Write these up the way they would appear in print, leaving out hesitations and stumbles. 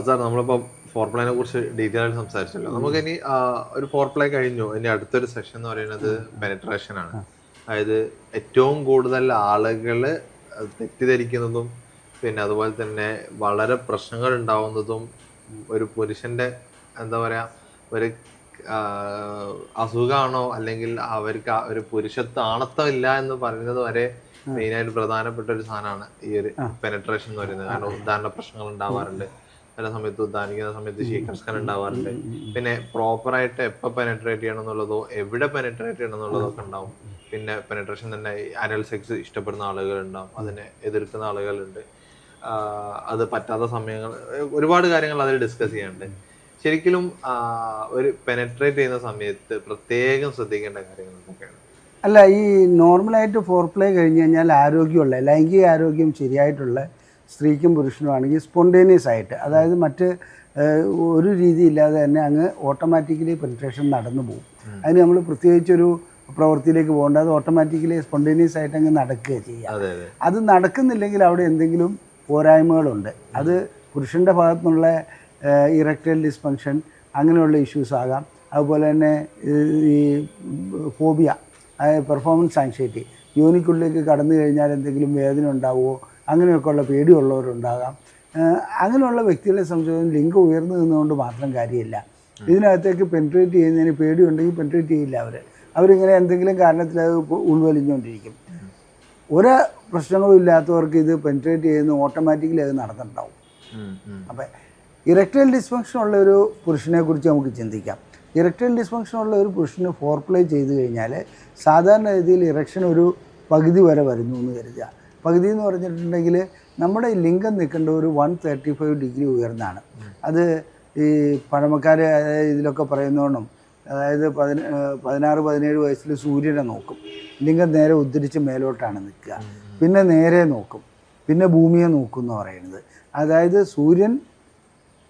Sir നമ്മളിപ്പോൾ four പ്ലേനെ കുറിച്ച് detail ആയിട്ട് സംസാരിച്ചല്ലോ. നമുക്കിനി ഒരു ഫോർ പ്ലേ കഴിഞ്ഞു, ഇനി അടുത്തൊരു സെഷൻ എന്ന് പറയുന്നത് പെനട്രേഷൻ ആണ്. അതായത് ഏറ്റവും കൂടുതൽ ആളുകൾ തെറ്റിദ്ധരിക്കുന്നതും പിന്നെ അതുപോലെ തന്നെ വളരെ പ്രശ്നങ്ങൾ ഉണ്ടാവുന്നതും ഒരു പുരുഷന്റെ എന്താ പറയാ ഒരു അസുഖമാണോ അല്ലെങ്കിൽ അവർക്ക് ഒരു പുരുഷത്വ ആണത്വം ഇല്ല എന്ന് പറയുന്നത് വരെ മെയിനായിട്ട് പ്രധാനപ്പെട്ട ഒരു സാധനമാണ് ഈ ഒരു പെനട്രേഷൻ എന്ന് പറയുന്നത്. കാരണം ഉദാഹരണ പ്രശ്നങ്ങൾ ഉണ്ടാവാറുണ്ട്, ചില സമയത്ത് ഉദ്ധാനിക്കുന്ന സമയത്ത് ശീകർസ്കൻ ഉണ്ടാവാറുണ്ട്. പിന്നെ പ്രോപ്പറായിട്ട് എപ്പോൾ പെനട്രേറ്റ് ചെയ്യണം എന്നുള്ളതോ എവിടെ പെനട്രേറ്റ് ചെയ്യണം എന്നുള്ളതോ ഒക്കെ ഉണ്ടാവും. പിന്നെ പെനട്രേഷൻ തന്നെ അനൽ സെക്സ് ഇഷ്ടപ്പെടുന്ന ആളുകളുണ്ടാവും, അതിനെ എതിർക്കുന്ന ആളുകളുണ്ട്. അത് പറ്റാത്ത സമയങ്ങൾ, ഒരുപാട് കാര്യങ്ങൾ അതിൽ ഡിസ്കസ് ചെയ്യാനുണ്ട്. ശരിക്കും ഒരു പെനട്രേറ്റ് ചെയ്യുന്ന സമയത്ത് പ്രത്യേകം ശ്രദ്ധിക്കേണ്ട കാര്യങ്ങൾ എന്തൊക്കെയാണ്? അല്ല, ഈ നോർമലായിട്ട് ഫോർ പ്ലേ കഴിഞ്ഞ് കഴിഞ്ഞാൽ ആരോഗ്യമുള്ള ലൈംഗിക ആരോഗ്യം ശരിയായിട്ടുള്ള സ്ത്രീക്കും പുരുഷനുമാണെങ്കിൽ സ്പോണ്ടേനിയസ് ആയിട്ട്, അതായത് മറ്റ് ഒരു രീതിയില്ലാതെ തന്നെ അങ്ങ് ഓട്ടോമാറ്റിക്കലി പെനിട്രേഷൻ നടന്നു പോകും. അതിന് നമ്മൾ പ്രത്യേകിച്ചൊരു പ്രവൃത്തിയിലേക്ക് പോകേണ്ട, അത് ഓട്ടോമാറ്റിക്കലി സ്പോണ്ടേനിയസ് ആയിട്ട് അങ്ങ് നടക്കുക ചെയ്യുക. അത് നടക്കുന്നില്ലെങ്കിൽ അവിടെ എന്തെങ്കിലും പോരായ്മകളുണ്ട്. അത് പുരുഷൻ്റെ ഭാഗത്തു നിന്നുള്ള ഇറക്ടൈൽ ഡിസ്ഫങ്ഷൻ അങ്ങനെയുള്ള ഇഷ്യൂസ് ആകാം. അതുപോലെ തന്നെ ഈ ഫോബിയ, അതായത് പെർഫോമൻസ് ആങ്സൈറ്റി, യോനിക്കുള്ളിലേക്ക് കടന്നു കഴിഞ്ഞാൽ എന്തെങ്കിലും വേദന ഉണ്ടാവുമോ അങ്ങനെയൊക്കെയുള്ള പേടിയുള്ളവരുണ്ടാകാം. അങ്ങനെയുള്ള വ്യക്തികളെ സംബന്ധിച്ചിടത്തോളം ലിംഗം ഉയർന്നു നിന്നുകൊണ്ട് മാത്രം കാര്യമില്ല. ഇതിനകത്തേക്ക് പെനിട്രേറ്റ് ചെയ്യുന്നതിന് പേടിയുണ്ടെങ്കിൽ പെനിട്രേറ്റ് ചെയ്യില്ല. അവരിങ്ങനെ എന്തെങ്കിലും കാരണത്തിൽ അത് ഉൾവലിഞ്ഞുകൊണ്ടിരിക്കും. ഒരു പ്രശ്നങ്ങളും ഇല്ലാത്തവർക്ക് ഇത് പെനിട്രേറ്റ് ചെയ്യുന്ന ഓട്ടോമാറ്റിക്കലി അത് നടന്നിട്ടുണ്ടാവും. അപ്പം ഇറക്ടൈൽ ഡിസ്ഫങ്ഷൻ ഉള്ള ഒരു പുരുഷനെ കുറിച്ച് നമുക്ക് ചിന്തിക്കാം. ഇറക്ടൈൽ ഡിസ്ഫങ്ഷൻ ഉള്ള ഒരു പുരുഷന് ഫോർ പ്ലേ ചെയ്ത് കഴിഞ്ഞാൽ സാധാരണ രീതിയിൽ ഇറക്ഷൻ ഒരു പകുതി വരെ വരുന്നു എന്ന് കരുതുക. പകുതി എന്ന് പറഞ്ഞിട്ടുണ്ടെങ്കിൽ നമ്മുടെ ലിംഗം നിൽക്കേണ്ട ഒരു 135 ഡിഗ്രി ഉയർന്നാണ്. അത് ഈ പഴമക്കാർ ഇതിലൊക്കെ പറയുന്നോണം, അതായത് 16-17 വയസ്സിൽ സൂര്യനെ നോക്കും, ലിംഗം നേരെ ഉദ്ധരിച്ച് മേലോട്ടാണ് നിൽക്കുക. പിന്നെ നേരെ നോക്കും, പിന്നെ ഭൂമിയെ നോക്കും എന്ന് പറയുന്നത്. അതായത് സൂര്യൻ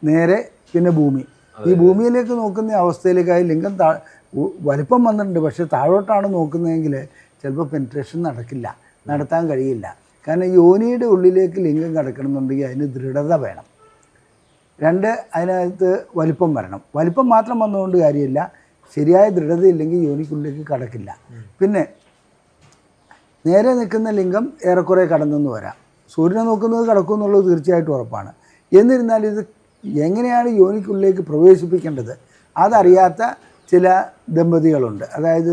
നേരെ, പിന്നെ ഭൂമി. ഈ ഭൂമിയിലേക്ക് നോക്കുന്ന അവസ്ഥയിലേക്കായി ലിംഗം വലിപ്പം വന്നിട്ടുണ്ട്, പക്ഷെ താഴോട്ടാണ് നോക്കുന്നതെങ്കിൽ ചിലപ്പോൾ പെനിട്രേഷൻ നടത്താൻ കഴിയില്ല. കാരണം യോനിയുടെ ഉള്ളിലേക്ക് ലിംഗം കിടക്കണമെന്നുണ്ടെങ്കിൽ അതിന് ദൃഢത വേണം. അതിനകത്ത് വലിപ്പം വരണം. വലിപ്പം മാത്രം വന്നുകൊണ്ട് കാര്യമില്ല, ശരിയായ ദൃഢതയില്ലെങ്കിൽ യോനിക്കുള്ളിലേക്ക് കടക്കില്ല. പിന്നെ നേരെ നിൽക്കുന്ന ലിംഗം ഏറെക്കുറെ കടന്നെന്ന് വരാം. സൂര്യനെ നോക്കുന്നത് കടക്കും എന്നുള്ളത് തീർച്ചയായിട്ടും ഉറപ്പാണ്. എന്നിരുന്നാൽ ഇത് എങ്ങനെയാണ് യോനിക്കുള്ളിലേക്ക് പ്രവേശിപ്പിക്കേണ്ടത് അതറിയാത്ത ചില ദമ്പതികളുണ്ട്. അതായത്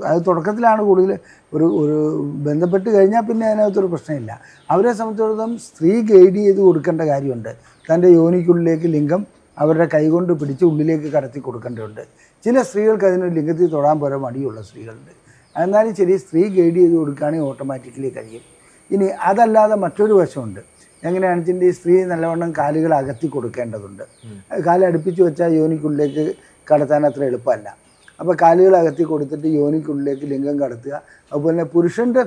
അത് തുടക്കത്തിലാണ് കൂടുതൽ ഒരു ബന്ധപ്പെട്ട് കഴിഞ്ഞാൽ പിന്നെ അതിനകത്തൊരു പ്രശ്നമില്ല. അവരെ സംബന്ധിച്ചിടത്തോളം സ്ത്രീ ഗൈഡ് ചെയ്ത് കൊടുക്കേണ്ട കാര്യമുണ്ട്. തൻ്റെ യോനിക്കുള്ളിലേക്ക് ലിംഗം അവരുടെ കൈകൊണ്ട് പിടിച്ച് ഉള്ളിലേക്ക് കടത്തി കൊടുക്കേണ്ടതുണ്ട്. ചില സ്ത്രീകൾക്ക് അതിന് ലിംഗത്തിൽ തൊടാൻ പോലെ മടിയുള്ള സ്ത്രീകളുണ്ട്. എന്നാലും ശരി, സ്ത്രീ ഗൈഡ് ചെയ്ത് കൊടുക്കുകയാണെങ്കിൽ ഓട്ടോമാറ്റിക്കലി കഴിയും. ഇനി അതല്ലാതെ മറ്റൊരു വശമുണ്ട്. എങ്ങനെയാണെന്ന് വെച്ചിട്ടുണ്ടെങ്കിൽ ഈ സ്ത്രീ നല്ലവണ്ണം കാലുകൾ അകത്തി കൊടുക്കേണ്ടതുണ്ട്. കാലടുപ്പിച്ച് വെച്ചാൽ യോനിക്കുള്ളിലേക്ക് കടത്താൻ അത്ര എളുപ്പമല്ല. അപ്പോൾ കാലുകൾ അകത്തി കൊടുത്തിട്ട് യോനിക്കുള്ളിലേക്ക് ലിംഗം കടത്തുക. അതുപോലെ തന്നെ പുരുഷൻ്റെ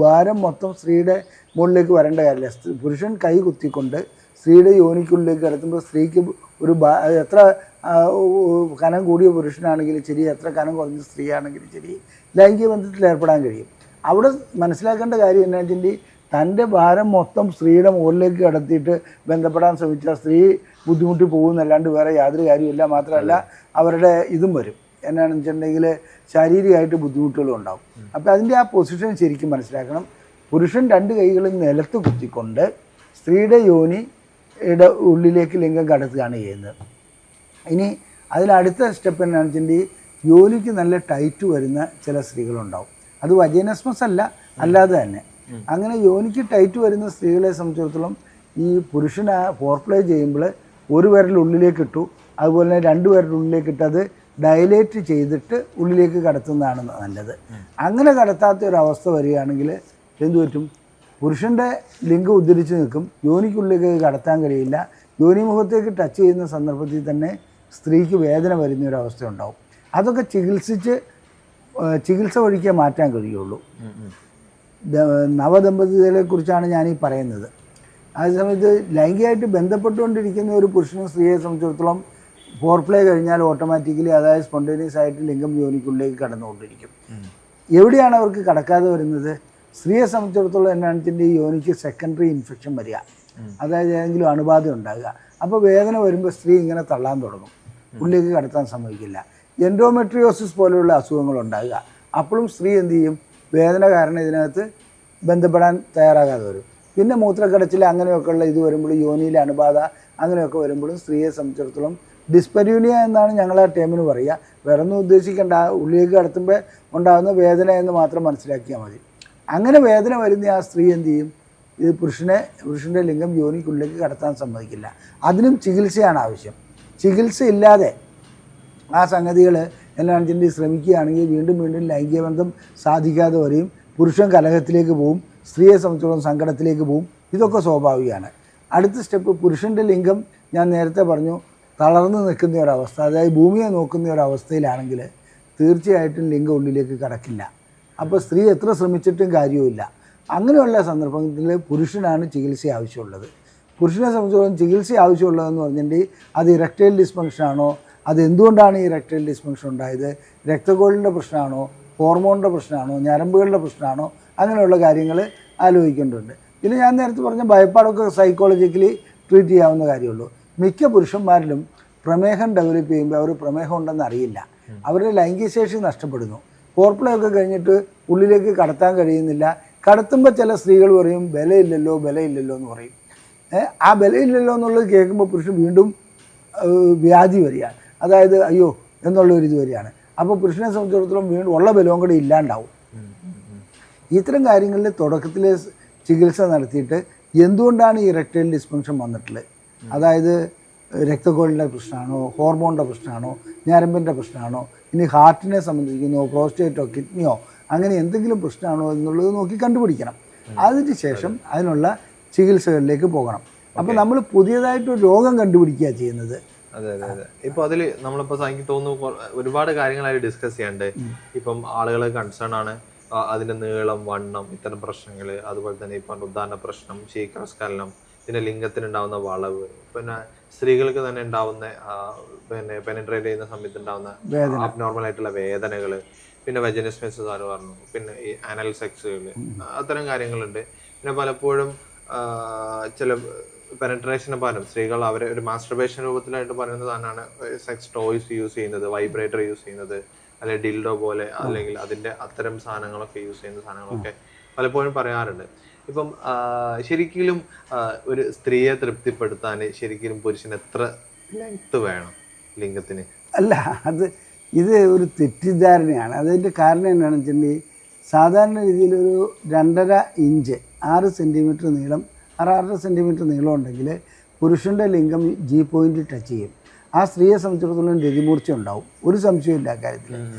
ഭാരം മൊത്തം സ്ത്രീയുടെ മുകളിലേക്ക് വരേണ്ട കാര്യമില്ല. പുരുഷൻ കൈ കുത്തിക്കൊണ്ട് സ്ത്രീയുടെ യോനിക്കുള്ളിലേക്ക് കടത്തുമ്പോൾ സ്ത്രീക്ക് എത്ര കനം കൂടിയ പുരുഷനാണെങ്കിലും ശരി, എത്ര കനം കുറഞ്ഞ സ്ത്രീ ആണെങ്കിലും ശരി, ലൈംഗിക ബന്ധത്തിൽ ഏർപ്പെടാൻ കഴിയും. അവിടെ മനസ്സിലാക്കേണ്ട കാര്യം എന്താണെന്ന് വെച്ചിട്ടുണ്ടെങ്കിൽ തൻ്റെ ഭാരം മൊത്തം സ്ത്രീയുടെ മുകളിലേക്ക് കടത്തിയിട്ട് ബന്ധപ്പെടാൻ ശ്രമിച്ചാൽ സ്ത്രീ ബുദ്ധിമുട്ടി പോകുന്നല്ലാണ്ട് വേറെ യാതൊരു കാര്യമില്ല. മാത്രമല്ല അവരുടെ ഇതും വരും, എന്നാണെന്ന് വെച്ചിട്ടുണ്ടെങ്കിൽ ശാരീരികമായിട്ട് ബുദ്ധിമുട്ടുകളും ഉണ്ടാവും. അപ്പോൾ അതിൻ്റെ ആ പൊസിഷൻ ശരിക്കും മനസ്സിലാക്കണം. പുരുഷൻ 2 കൈകളും നിലത്ത് കുത്തിക്കൊണ്ട് സ്ത്രീയുടെ യോനിയുടെ ഉള്ളിലേക്ക് ലിംഗം കടത്തുകയാണ് ചെയ്യുന്നത്. ഇനി അതിലടുത്ത സ്റ്റെപ്പ് എന്നാണെന്ന് വെച്ചിട്ടുണ്ടെങ്കിൽ യോനിക്ക് നല്ല ടൈറ്റ് വരുന്ന ചില സ്ത്രീകളുണ്ടാവും. അത് വജൈനസ്മസ് അല്ല, അല്ലാതെ തന്നെ. അങ്ങനെ യോനിക്ക് ടൈറ്റ് വരുന്ന സ്ത്രീകളെ സംബന്ധിച്ചിടത്തോളം ഈ പുരുഷൻ ഫോർ പ്ലേ ചെയ്യുമ്പോൾ ഒരു വിരൽ ഉള്ളിലേക്ക് ഇട്ടു, അതുപോലെ തന്നെ 2 വിരൽ ഉള്ളിലേക്ക് ഇട്ട് അത് ഡയലേറ്റ് ചെയ്തിട്ട് ഉള്ളിലേക്ക് കടത്തുന്നതാണ് നല്ലത്. അങ്ങനെ കടത്താത്ത ഒരവസ്ഥ വരികയാണെങ്കിൽ എന്തു പറ്റും? പുരുഷൻ്റെ ലിംഗം ഉദ്ധരിച്ച് നിൽക്കും, യോനിക്കുള്ളിലേക്ക് കടത്താൻ കഴിയില്ല. യോനിമുഖത്തേക്ക് ടച്ച് ചെയ്യുന്ന സന്ദർഭത്തിൽ തന്നെ സ്ത്രീക്ക് വേദന വരുന്നൊരവസ്ഥ ഉണ്ടാവും. അതൊക്കെ ചികിത്സ വഴിക്കേ മാറ്റാൻ കഴിയുള്ളൂ. നവദമ്പതികളെ കുറിച്ചാണ് ഞാനീ പറയുന്നത്. അതേസമയത്ത് ലൈംഗികമായിട്ട് ബന്ധപ്പെട്ടുകൊണ്ടിരിക്കുന്ന ഒരു പുരുഷനും സ്ത്രീയെ സംബന്ധിച്ചിടത്തോളം ഫോർ പ്ലേ കഴിഞ്ഞാൽ ഓട്ടോമാറ്റിക്കലി, അതായത് സ്പോണ്ടേനിയസ് ആയിട്ട് ലിംഗം യോനിക്കുള്ളിലേക്ക് കടന്നുകൊണ്ടിരിക്കും. എവിടെയാണ് അവർക്ക് കടക്കാതെ വരുന്നത്? സ്ത്രീയെ സംബന്ധിച്ചിടത്തോളം എന്നാണെന്ന് വെച്ചിട്ടുണ്ടെങ്കിൽ യോനിക്ക് സെക്കൻഡറി ഇൻഫെക്ഷൻ വരിക, അതായത് ഏതെങ്കിലും അണുബാധ ഉണ്ടാകുക. അപ്പോൾ വേദന വരുമ്പോൾ സ്ത്രീ ഇങ്ങനെ തള്ളാൻ തുടങ്ങും, ഉള്ളിലേക്ക് കടത്താൻ സമ്മതിക്കില്ല. എൻഡോമെട്രിയോസിസ് പോലെയുള്ള അസുഖങ്ങളുണ്ടാകുക, അപ്പോഴും സ്ത്രീ എന്ത് ചെയ്യും, വേദന കാരണം ഇതിനകത്ത് ബന്ധപ്പെടാൻ തയ്യാറാകാതെ വരും. പിന്നെ മൂത്രക്കടച്ചിൽ അങ്ങനെയൊക്കെയുള്ള ഇത് വരുമ്പോൾ, യോനിയിലെ അണുബാധ അങ്ങനെയൊക്കെ വരുമ്പോഴും സ്ത്രീയെ സംബന്ധിച്ചിടത്തോളം ഡിസ്പെര്യൂനിയ എന്നാണ് ഞങ്ങൾ ആ ടേമിന് പറയുക. വേറെ ഒന്നും ഉദ്ദേശിക്കേണ്ട, ഉള്ളിലേക്ക് കടത്തുമ്പോൾ ഉണ്ടാകുന്ന വേദന എന്ന് മാത്രം മനസ്സിലാക്കിയാൽ മതി. അങ്ങനെ വേദന വരുന്ന ആ സ്ത്രീ എന്ത് ചെയ്യും, ഇത് പുരുഷൻ്റെ ലിംഗം യോനിക്കുള്ളിലേക്ക് കടത്താൻ സമ്മതിക്കില്ല. അതിനും ചികിത്സയാണ് ആവശ്യം. ചികിത്സ ഇല്ലാതെ ആ സംഗതികൾ എന്താണെന്ന് വെച്ചിട്ടുണ്ടെങ്കിൽ ശ്രമിക്കുകയാണെങ്കിൽ വീണ്ടും വീണ്ടും ലൈംഗിക ബന്ധം സാധിക്കാതെ വരെയും പുരുഷൻ കലഹത്തിലേക്ക് പോവും, സ്ത്രീയെ സംബന്ധിച്ചിടത്തോളം സങ്കടത്തിലേക്ക് പോവും. ഇതൊക്കെ സ്വാഭാവികമാണ്. അടുത്ത സ്റ്റെപ്പ്, പുരുഷൻ്റെ ലിംഗം ഞാൻ നേരത്തെ പറഞ്ഞു തളർന്നു നിൽക്കുന്ന ഒരവസ്ഥ, അതായത് ഭൂമിയെ നോക്കുന്ന ഒരവസ്ഥയിലാണെങ്കിൽ തീർച്ചയായിട്ടും ലിംഗം ഉള്ളിലേക്ക് കടക്കില്ല. അപ്പോൾ സ്ത്രീ എത്ര ശ്രമിച്ചിട്ടും കാര്യവുമില്ല. അങ്ങനെയുള്ള സന്ദർഭത്തിൽ പുരുഷനാണ് ചികിത്സ ആവശ്യമുള്ളത്. പുരുഷനെ സംബന്ധിച്ചിടത്തോളം ചികിത്സ ആവശ്യമുള്ളതെന്ന് പറഞ്ഞിട്ടുണ്ടെങ്കിൽ അത് ഇറക്ടൈൽ ഡിസ്ഫങ്ഷനാണോ, അത് എന്തുകൊണ്ടാണ് ഈ ഇറക്ടൈൽ ഡിസ്ഫങ്ഷൻ ഉണ്ടായത്, രക്തക്കോളിൻ്റെ പ്രശ്നമാണോ, ഹോർമോണിൻ്റെ പ്രശ്നമാണോ, ഞരമ്പുകളുടെ പ്രശ്നമാണോ, അങ്ങനെയുള്ള കാര്യങ്ങൾ ആലോചിക്കേണ്ടതുണ്ട്. പിന്നെ ഞാൻ നേരത്തെ പറഞ്ഞ ഭയപ്പാടൊക്കെ സൈക്കോളജിക്കലി ട്രീറ്റ് ചെയ്യാവുന്ന കാര്യമുള്ളൂ. മിക്ക പുരുഷന്മാരിലും പ്രമേഹം ഡെവലപ്പ് ചെയ്യുമ്പോൾ അവർ പ്രമേഹം ഉണ്ടെന്ന് അറിയില്ല, അവരുടെ ലൈംഗിക ശേഷി നഷ്ടപ്പെടുന്നു. ഫോർപ്ലേ ഒക്കെ കഴിഞ്ഞിട്ട് ഉള്ളിലേക്ക് കടത്താൻ കഴിയുന്നില്ല. കടത്തുമ്പോൾ ചില സ്ത്രീകൾ പറയും ബലമില്ലല്ലോ എന്ന് പറയും. ആ ബലമില്ലല്ലോ എന്നുള്ളത് കേൾക്കുമ്പോൾ പുരുഷൻ വീണ്ടും വ്യാധി വരികയാണ്, അതായത് അയ്യോ എന്നുള്ളൊരിത് വരികയാണ്. അപ്പോൾ പുരുഷനെ സംബന്ധിച്ചിടത്തോളം വീണ്ടും ഉള്ള ബലവും കൂടെ ഇല്ലാണ്ടാവും. ഇത്തരം കാര്യങ്ങളിൽ തുടക്കത്തിൽ ചികിത്സ നടത്തിയിട്ട് എന്തുകൊണ്ടാണ് ഈ ഇറക്ടൈൽ ഡിസ്ഫങ്ഷൻ വന്നിട്ടുള്ളത്, അതായത് രക്തക്കോളിൻ്റെ പ്രശ്നമാണോ, ഹോർമോണിൻ്റെ പ്രശ്നമാണോ, ഞരമ്പിൻ്റെ പ്രശ്നമാണോ, ഇനി ഹാർട്ടിനെ സംബന്ധിക്കുന്നോ, പ്രോസ്റ്റേറ്റോ, കിഡ്നിയോ, അങ്ങനെ എന്തെങ്കിലും പ്രശ്നമാണോ എന്നുള്ളത് നോക്കി കണ്ടുപിടിക്കണം. അതിന് ശേഷം അതിനുള്ള ചികിത്സകളിലേക്ക് പോകണം. അപ്പോൾ നമ്മൾ പുതിയതായിട്ടൊരു രോഗം കണ്ടുപിടിക്കുക ചെയ്യുന്നത്. അതെ അതെ അതെ. ഇപ്പൊ അതില് നമ്മളിപ്പോ എനിക്ക് തോന്നുന്നു ഒരുപാട് കാര്യങ്ങളായി ഡിസ്കസ് ചെയ്യാണ്ട്. ഇപ്പം ആളുകളെ കൺസേൺ ആണ് അതിന്റെ നീളം, വണ്ണം, ഇത്തരം പ്രശ്നങ്ങൾ. അതുപോലെ തന്നെ ഇപ്പം ഉദാഹരണ പ്രശ്നം, ശീഘ്രസ്ഖലനം, പിന്നെ ലിംഗത്തിനുണ്ടാവുന്ന വളവ്, പിന്നെ സ്ത്രീകൾക്ക് തന്നെ ഉണ്ടാവുന്ന പിന്നെ പെനിട്രേറ്റ് ചെയ്യുന്ന സമയത്ത് ഉണ്ടാവുന്ന അബ്നോർമൽ ആയിട്ടുള്ള വേദനകൾ, പിന്നെ വെജനിസ്മെസ് സാറ് പറഞ്ഞു, പിന്നെ ഈ അനൽ സെക്സുകൾ, അത്തരം കാര്യങ്ങളുണ്ട്. പിന്നെ പലപ്പോഴും ചില പെനട്രേഷന് പകരം സ്ത്രീകൾ അവരെ ഒരു മാസ്റ്റർബേഷൻ രൂപത്തിലായിട്ട് പറയുന്നത് തന്നെയാണ് സെക്സ് ടോയ്സ് യൂസ് ചെയ്യുന്നത്, വൈബ്രേറ്റർ യൂസ് ചെയ്യുന്നത്, അല്ലെങ്കിൽ ഡിൽഡോ പോലെ, അല്ലെങ്കിൽ അതിന്റെ അത്തരം സാധനങ്ങളൊക്കെ യൂസ് ചെയ്യുന്ന സാധനങ്ങളൊക്കെ പലപ്പോഴും പറയാറുണ്ട്. ഇപ്പം ശരിക്കും ഒരു സ്ത്രീയെ തൃപ്തിപ്പെടുത്താൻ ശരിക്കും പുരുഷന് എത്ര ലെങ്ത് വേണം ലിംഗത്തിന്? അല്ല, ഇത് ഒരു തെറ്റിദ്ധാരണയാണ്. അതിൻ്റെ കാരണം എന്താണെന്ന് വെച്ചിട്ടുണ്ടെങ്കിൽ സാധാരണ രീതിയിലൊരു 2.5 ഇഞ്ച് 6 സെൻറ്റിമീറ്റർ നീളം, 6.5 സെൻറ്റിമീറ്റർ നീളം ഉണ്ടെങ്കിൽ പുരുഷൻ്റെ ലിംഗം ജി പോയിന്റ് ടച്ച് ചെയ്യും. ആ സ്ത്രീയെ സംബന്ധിച്ചിടത്തോളം രതിമൂർച്ച ഉണ്ടാവും, ഒരു സംശയമില്ല അക്കാര്യത്തിൽ.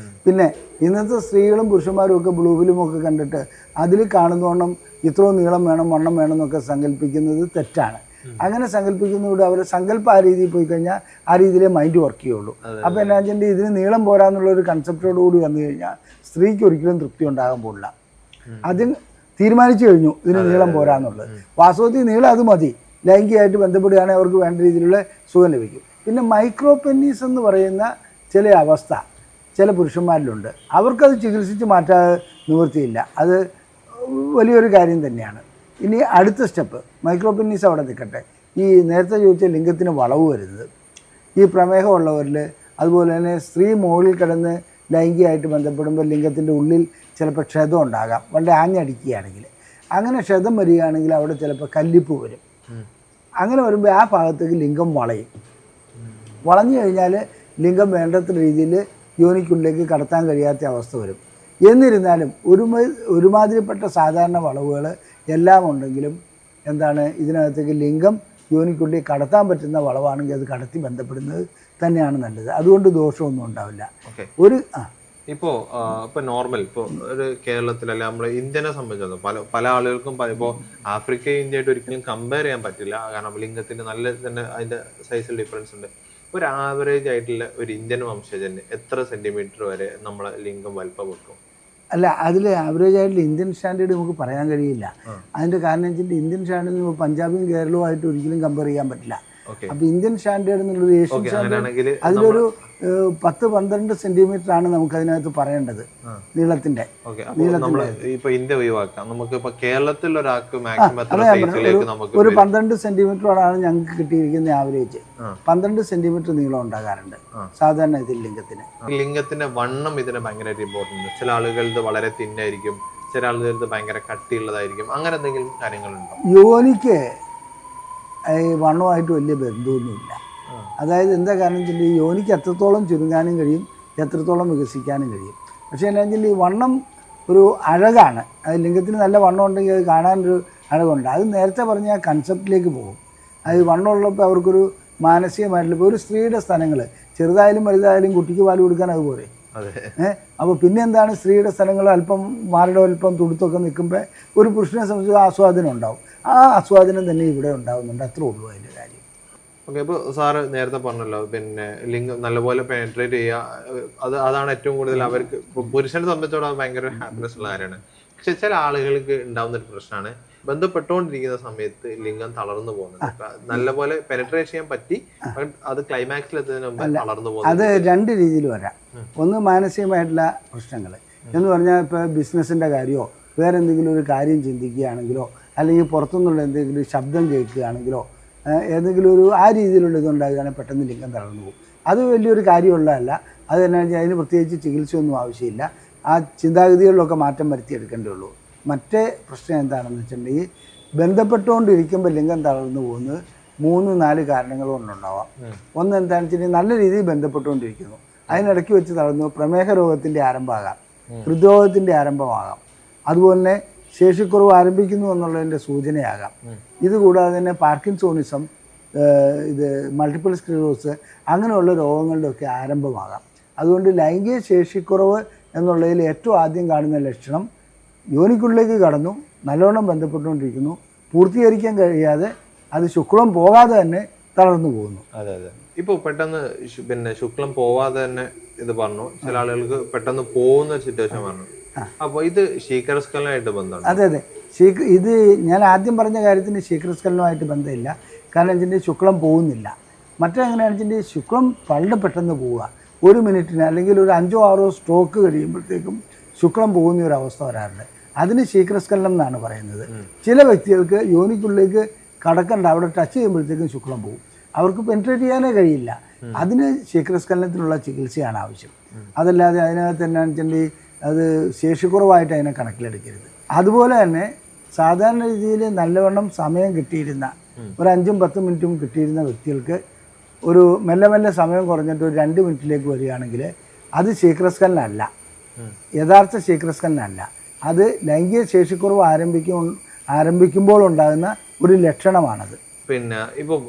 പിന്നെ ഇന്നത്തെ സ്ത്രീകളും പുരുഷന്മാരും ഒക്കെ ബ്ലൂ ഫിലിമൊക്കെ കണ്ടിട്ട് അതിൽ കാണുന്നവണ്ണം ഇത്രയും നീളം വേണം, വണ്ണം വേണം എന്നൊക്കെ സങ്കല്പിക്കുന്നത് തെറ്റാണ്. അങ്ങനെ സങ്കല്പിക്കുന്നതോടെ അവരെ സങ്കല്പം ആ രീതിയിൽ പോയി കഴിഞ്ഞാൽ ആ രീതിയിലേ മൈൻഡ് വർക്ക് ചെയ്യുള്ളൂ. അപ്പോൾ എന്നാ വെച്ചിട്ടുണ്ടെങ്കിൽ ഇതിന് നീളം പോരാന്നുള്ളൊരു കൺസെപ്റ്റോടുകൂടി വന്നു കഴിഞ്ഞാൽ സ്ത്രീക്ക് ഒരിക്കലും തൃപ്തി ഉണ്ടാകാൻ പോകില്ല. അതിന് തീരുമാനിച്ചു കഴിഞ്ഞു ഇതിന് നീളം പോരാന്നുള്ളത്. വാസ്തവത്തിൽ നീളം അത് മതി, ലൈംഗികമായിട്ട് ബന്ധപ്പെടുകയാണെങ്കിൽ അവർക്ക് വേണ്ട രീതിയിലുള്ള സുഖം ലഭിക്കും. പിന്നെ മൈക്രോ പെന്നീസ് എന്ന് പറയുന്ന ചില അവസ്ഥ ചില പുരുഷന്മാരിലുണ്ട്. അവർക്കത് ചികിത്സിച്ച് മാറ്റാൻ നിവൃത്തിയില്ല. അത് വലിയൊരു കാര്യം തന്നെയാണ്. ഇനി അടുത്ത സ്റ്റെപ്പ്, മൈക്രോ പെന്നീസ് അവിടെ നിൽക്കട്ടെ. ഈ നേരത്തെ ചോദിച്ച ലിംഗത്തിന് വളവ് വരുന്നത് ഈ പ്രമേഹമുള്ളവരിൽ, അതുപോലെ തന്നെ സ്ത്രീ മുകളിൽ കിടന്ന് ലൈംഗികമായിട്ട് ബന്ധപ്പെടുമ്പോൾ ലിംഗത്തിൻ്റെ ഉള്ളിൽ ചിലപ്പോൾ ക്ഷതം ഉണ്ടാകാം, വളരെ ആഞ്ഞടിക്കുകയാണെങ്കിൽ. അങ്ങനെ ക്ഷതം വരികയാണെങ്കിൽ അവിടെ ചിലപ്പോൾ കല്ലിപ്പ് വരും. അങ്ങനെ വരുമ്പോൾ ആ ഭാഗത്തേക്ക് ലിംഗം വളയും. വളഞ്ഞു കഴിഞ്ഞാൽ ലിംഗം വേണ്ടത്ര രീതിയിൽ യോനിക്കുള്ളിലേക്ക് കടത്താൻ കഴിയാത്ത അവസ്ഥ വരും. എന്നിരുന്നാലും ഒരുമാതിരിപ്പെട്ട സാധാരണ വളവുകൾ എല്ലാം ഉണ്ടെങ്കിലും എന്താണ്, ഇതിനകത്തേക്ക് ലിംഗം യോനിക്കുള്ളിൽ കടത്താൻ പറ്റുന്ന വളവാണെങ്കിൽ അത് കടത്തി ബന്ധപ്പെടുന്നത് തന്നെയാണ് നല്ലത്. അതുകൊണ്ട് ദോഷമൊന്നും ഉണ്ടാവില്ല. ഇപ്പോ നോർമൽ ഇപ്പോ ഒരു കേരളത്തിലല്ല നമ്മളെ ഇന്ത്യനെ സംബന്ധിച്ചിടത്തോളം പല ആളുകൾക്കും ഇപ്പോൾ ആഫ്രിക്ക ഇന്ത്യയായിട്ട് ഒരിക്കലും കമ്പയർ ചെയ്യാൻ പറ്റില്ല. കാരണം ലിംഗത്തിന് നല്ല തന്നെ അതിന്റെ സൈസിൽ ഡിഫറൻസ് ഉണ്ട്. ഒരു ആവറേജ് ആയിട്ടുള്ള ഒരു ഇന്ത്യൻ വംശജന് എത്ര സെന്റിമീറ്റർ വരെ നമ്മളെ ലിംഗം വലിപ്പം വെക്കും? അല്ല, അതിൽ ആവറേജ് ആയിട്ടുള്ള ഇന്ത്യൻ സ്റ്റാൻഡേർഡ് നമുക്ക് പറയാൻ കഴിയില്ല. അതിൻ്റെ കാരണം വെച്ചിട്ട് ഇന്ത്യൻ സ്റ്റാൻഡേർഡിൽ പഞ്ചാബും കേരളവുമായിട്ട് ഒരിക്കലും കമ്പയർ ചെയ്യാൻ പറ്റില്ല. അപ്പോൾ ഇന്ത്യൻ സ്റ്റാൻഡേർഡ് എന്നുള്ളത് ഏഷ്യൻ സ്റ്റാൻഡേർഡ് അതിലൊരു 10-12 സെന്റിമീറ്റർ ആണ് നമുക്ക് അതിനകത്ത് പറയേണ്ടത് നീളത്തിന്റെ. ഇപ്പൊ ഇന്ത്യ ഒഴിവാക്കാം, നമുക്ക് ഇപ്പൊ കേരളത്തിൽ ഒരാൾക്ക് ഒരു 12 സെന്റിമീറ്ററോടാണ് ഞങ്ങൾക്ക് കിട്ടിയിരിക്കുന്ന ആവറേജ്. 12 സെന്റിമീറ്റർ നീളം ഉണ്ടാകാറുണ്ട് സാധാരണ ഇതിൽ ലിംഗത്തിന്. ലിംഗത്തിന്റെ വണ്ണം ഇതിന് ഭയങ്കരമായിട്ട് ഇമ്പോർട്ടന്റ്. ചില ആളുകളുടെ വളരെ തിന്നായിരിക്കും, ചില ആളുകളുടെ ഭയങ്കര കട്ടിയുള്ളതായിരിക്കും. അങ്ങനെ എന്തെങ്കിലും കാര്യങ്ങളുണ്ടോ? യോനിക്ക് വണ്ണമായിട്ട് വലിയ ബന്ധമൊന്നുമില്ല. അതായത് എന്താ കാരണം വെച്ചാൽ ഈ യോനിക്ക് എത്രത്തോളം ചുരുങ്ങാനും കഴിയും, എത്രത്തോളം വികസിക്കാനും കഴിയും. പക്ഷേ എന്താ വെച്ചാൽ ഈ വണ്ണം ഒരു അഴകാണ്. അത് ലിംഗത്തിന് നല്ല വണ്ണം ഉണ്ടെങ്കിൽ അത് കാണാനൊരു അഴകുണ്ട്. അത് നേരത്തെ പറഞ്ഞ ആ കൺസെപ്റ്റിലേക്ക് പോകും. അത് വണ്ണമുള്ളപ്പോൾ അവർക്കൊരു മാനസികമായിട്ടുള്ള ഇപ്പോൾ ഒരു സ്ത്രീയുടെ സ്ഥലങ്ങൾ ചെറുതായാലും വലുതായാലും കുട്ടിക്ക് പാൽ കൊടുക്കാൻ അതുപോലെ. അപ്പോൾ പിന്നെ എന്താണ് സ്ത്രീയുടെ സ്ഥലങ്ങൾ അല്പം മാരുടെ അല്പം തുടുത്തൊക്കെ നിൽക്കുമ്പോൾ ഒരു പുരുഷനെ സംബന്ധിച്ച് ആസ്വാദനം ഉണ്ടാവും. ആ ആസ്വാദനം തന്നെ ഇവിടെ ഉണ്ടാകുന്നുണ്ട്. അത്രേ ഉള്ളൂ അതിൻ്റെ കാര്യം. ഓക്കെ, ഇപ്പോൾ സാറ് നേരത്തെ പറഞ്ഞല്ലോ പിന്നെ ലിംഗം നല്ലപോലെ പെനിട്രേറ്റ് ചെയ്യുക, അതാണ് ഏറ്റവും കൂടുതൽ അവർക്ക് പുരുഷനെ സംബന്ധിച്ചോളം ഭയങ്കര ഹാപ്പിനെസ് ഉള്ള കാര്യമാണ്. പക്ഷെ ചില ആളുകൾക്ക് ഉണ്ടാവുന്ന ഒരു പ്രശ്നമാണ് ബന്ധപ്പെട്ടുകൊണ്ടിരിക്കുന്ന സമയത്ത് ലിംഗം തളർന്നു പോകുന്നത്. നല്ലപോലെ പെനിട്രേറ്റ് ചെയ്യാൻ പറ്റി, അത് ക്ലൈമാക്സിൽ എത്തുന്നതിന് മുമ്പ് തളർന്നു പോകുന്നത്. അത് രണ്ട് രീതിയിൽ വരാം. ഒന്ന് മാനസികമായിട്ടുള്ള പ്രശ്നങ്ങൾ എന്ന് പറഞ്ഞാൽ ഇപ്പോൾ ബിസിനസ്സിൻ്റെ കാര്യമോ വേറെ എന്തെങ്കിലും ഒരു കാര്യം ചിന്തിക്കുകയാണെങ്കിലോ അല്ലെങ്കിൽ പുറത്തുനിന്നുള്ള എന്തെങ്കിലും ശബ്ദം കേൾക്കുകയാണെങ്കിലോ ഏതെങ്കിലും ഒരു ആ രീതിയിലുള്ള ഇതുണ്ടാകുകയാണെങ്കിൽ പെട്ടെന്ന് ലിംഗം തളർന്നു പോകും. അത് വലിയൊരു കാര്യമുള്ളതല്ല. അത് എന്നാ വെച്ചാൽ അതിന് പ്രത്യേകിച്ച് ചികിത്സയൊന്നും ആവശ്യമില്ല. ആ ചിന്താഗതികളിലൊക്കെ മാറ്റം വരുത്തിയെടുക്കേണ്ടേ ഉള്ളൂ. മറ്റേ പ്രശ്നം എന്താണെന്ന് വെച്ചിട്ടുണ്ടെങ്കിൽ ബന്ധപ്പെട്ടുകൊണ്ടിരിക്കുമ്പോൾ ലിംഗം തളർന്നു പോകുന്നത് 3-4 കാരണങ്ങൾ കൊണ്ടുണ്ടാവാം. ഒന്ന് എന്താണെന്ന് വെച്ചിട്ടുണ്ടെങ്കിൽ നല്ല രീതിയിൽ ബന്ധപ്പെട്ടുകൊണ്ടിരിക്കുന്നു, അതിനിടയ്ക്ക് വെച്ച് തളർന്നു. പ്രമേഹ രോഗത്തിൻ്റെ ആരംഭമാകാം, ഹൃദ്രോഗത്തിൻ്റെ ആരംഭമാകാം, അതുപോലെ തന്നെ ശേഷിക്കുറവ് ആരംഭിക്കുന്നു എന്നുള്ളതിൻ്റെ സൂചനയാകാം. ഇതുകൂടാതെ തന്നെ പാർക്കിൻസോണിസം, ഇത് മൾട്ടിപ്പിൾ സ്ക്ലീറോസ് അങ്ങനെയുള്ള രോഗങ്ങളുടെയൊക്കെ ആരംഭമാകാം. അതുകൊണ്ട് ലൈംഗിക ശേഷിക്കുറവ് എന്നുള്ളതിൽ ഏറ്റവും ആദ്യം കാണുന്ന ലക്ഷണം യോനിക്കുള്ളിലേക്ക് കടന്നു, നല്ലോണം ബന്ധപ്പെട്ടുകൊണ്ടിരിക്കുന്നു, പൂർത്തീകരിക്കാൻ കഴിയാതെ അത് ശുക്ലം പോകാതെ തന്നെ തളർന്നു പോകുന്നു. അതെ അതെ. ഇപ്പോൾ പെട്ടെന്ന് പിന്നെ ശുക്ലം പോവാതെ തന്നെ ഇത് പറഞ്ഞു, ചില ആളുകൾക്ക് പെട്ടെന്ന് പോകുന്ന സിറ്റുവേഷൻ പറഞ്ഞു. അപ്പോൾ ഇത് ശീഘ്രസ്ഖലനമായിട്ട് ബന്ധമാണ്? അതെ അതെ. ഇത് ഞാൻ ആദ്യം പറഞ്ഞ കാര്യത്തിന് ശീഘ്രസ്ഖലനമായിട്ട് ബന്ധമില്ല. കാരണം വെച്ചിട്ടുണ്ടെങ്കിൽ ശുക്ലം പോകുന്നില്ല. മറ്റെങ്ങനെയാണെന്ന് വെച്ചിട്ടുണ്ടെങ്കിൽ ശുക്ലം വളരെ പെട്ടെന്ന് പോവുക. 1 മിനിറ്റിന് അല്ലെങ്കിൽ ഒരു 5-6 സ്ട്രോക്ക് കഴിയുമ്പോഴത്തേക്കും ശുക്ലം പോകുന്ന ഒരു അവസ്ഥ വരാറുണ്ട്. അതിന് ശീഘ്രസ്ഖലനം എന്നാണ് പറയുന്നത്. ചില വ്യക്തികൾക്ക് യോനിക്കുള്ളിലേക്ക് കടക്കണ്ട, അവിടെ ടച്ച് ചെയ്യുമ്പോഴത്തേക്കും ശുക്ലം പോകും. അവർക്ക് പെനിട്രേറ്റ് ചെയ്യാനേ കഴിയില്ല. അതിന് ശീഘ്രസ്ഖലനത്തിനുള്ള ചികിത്സയാണ് ആവശ്യം. അതല്ലാതെ അതിനകത്ത് എന്നാന്ന് വെച്ചിട്ടുണ്ടെങ്കിൽ അത് ശേഷിക്കുറവായിട്ട് അതിനെ കണക്കിലെടുക്കരുത്. അതുപോലെ തന്നെ സാധാരണ രീതിയിൽ നല്ലവണ്ണം സമയം കിട്ടിയിരുന്ന ഒരു 5-10 മിനിറ്റും കിട്ടിയിരുന്ന വ്യക്തികൾക്ക് ഒരു മെല്ലെ മെല്ലെ സമയം കുറഞ്ഞിട്ട് ഒരു 2 മിനിറ്റിലേക്ക് വരികയാണെങ്കിൽ അത് ശീഘ്രസ്ഖലനമല്ല, യഥാർത്ഥ ശീഘ്രസ്ഖലനമല്ല. അത് ലൈംഗിക ശേഷിക്കുറവ് ആരംഭിക്കുമ്പോൾ ഉണ്ടാകുന്ന ഒരു ലക്ഷണമാണത്. പിന്നെ ഇപ്പം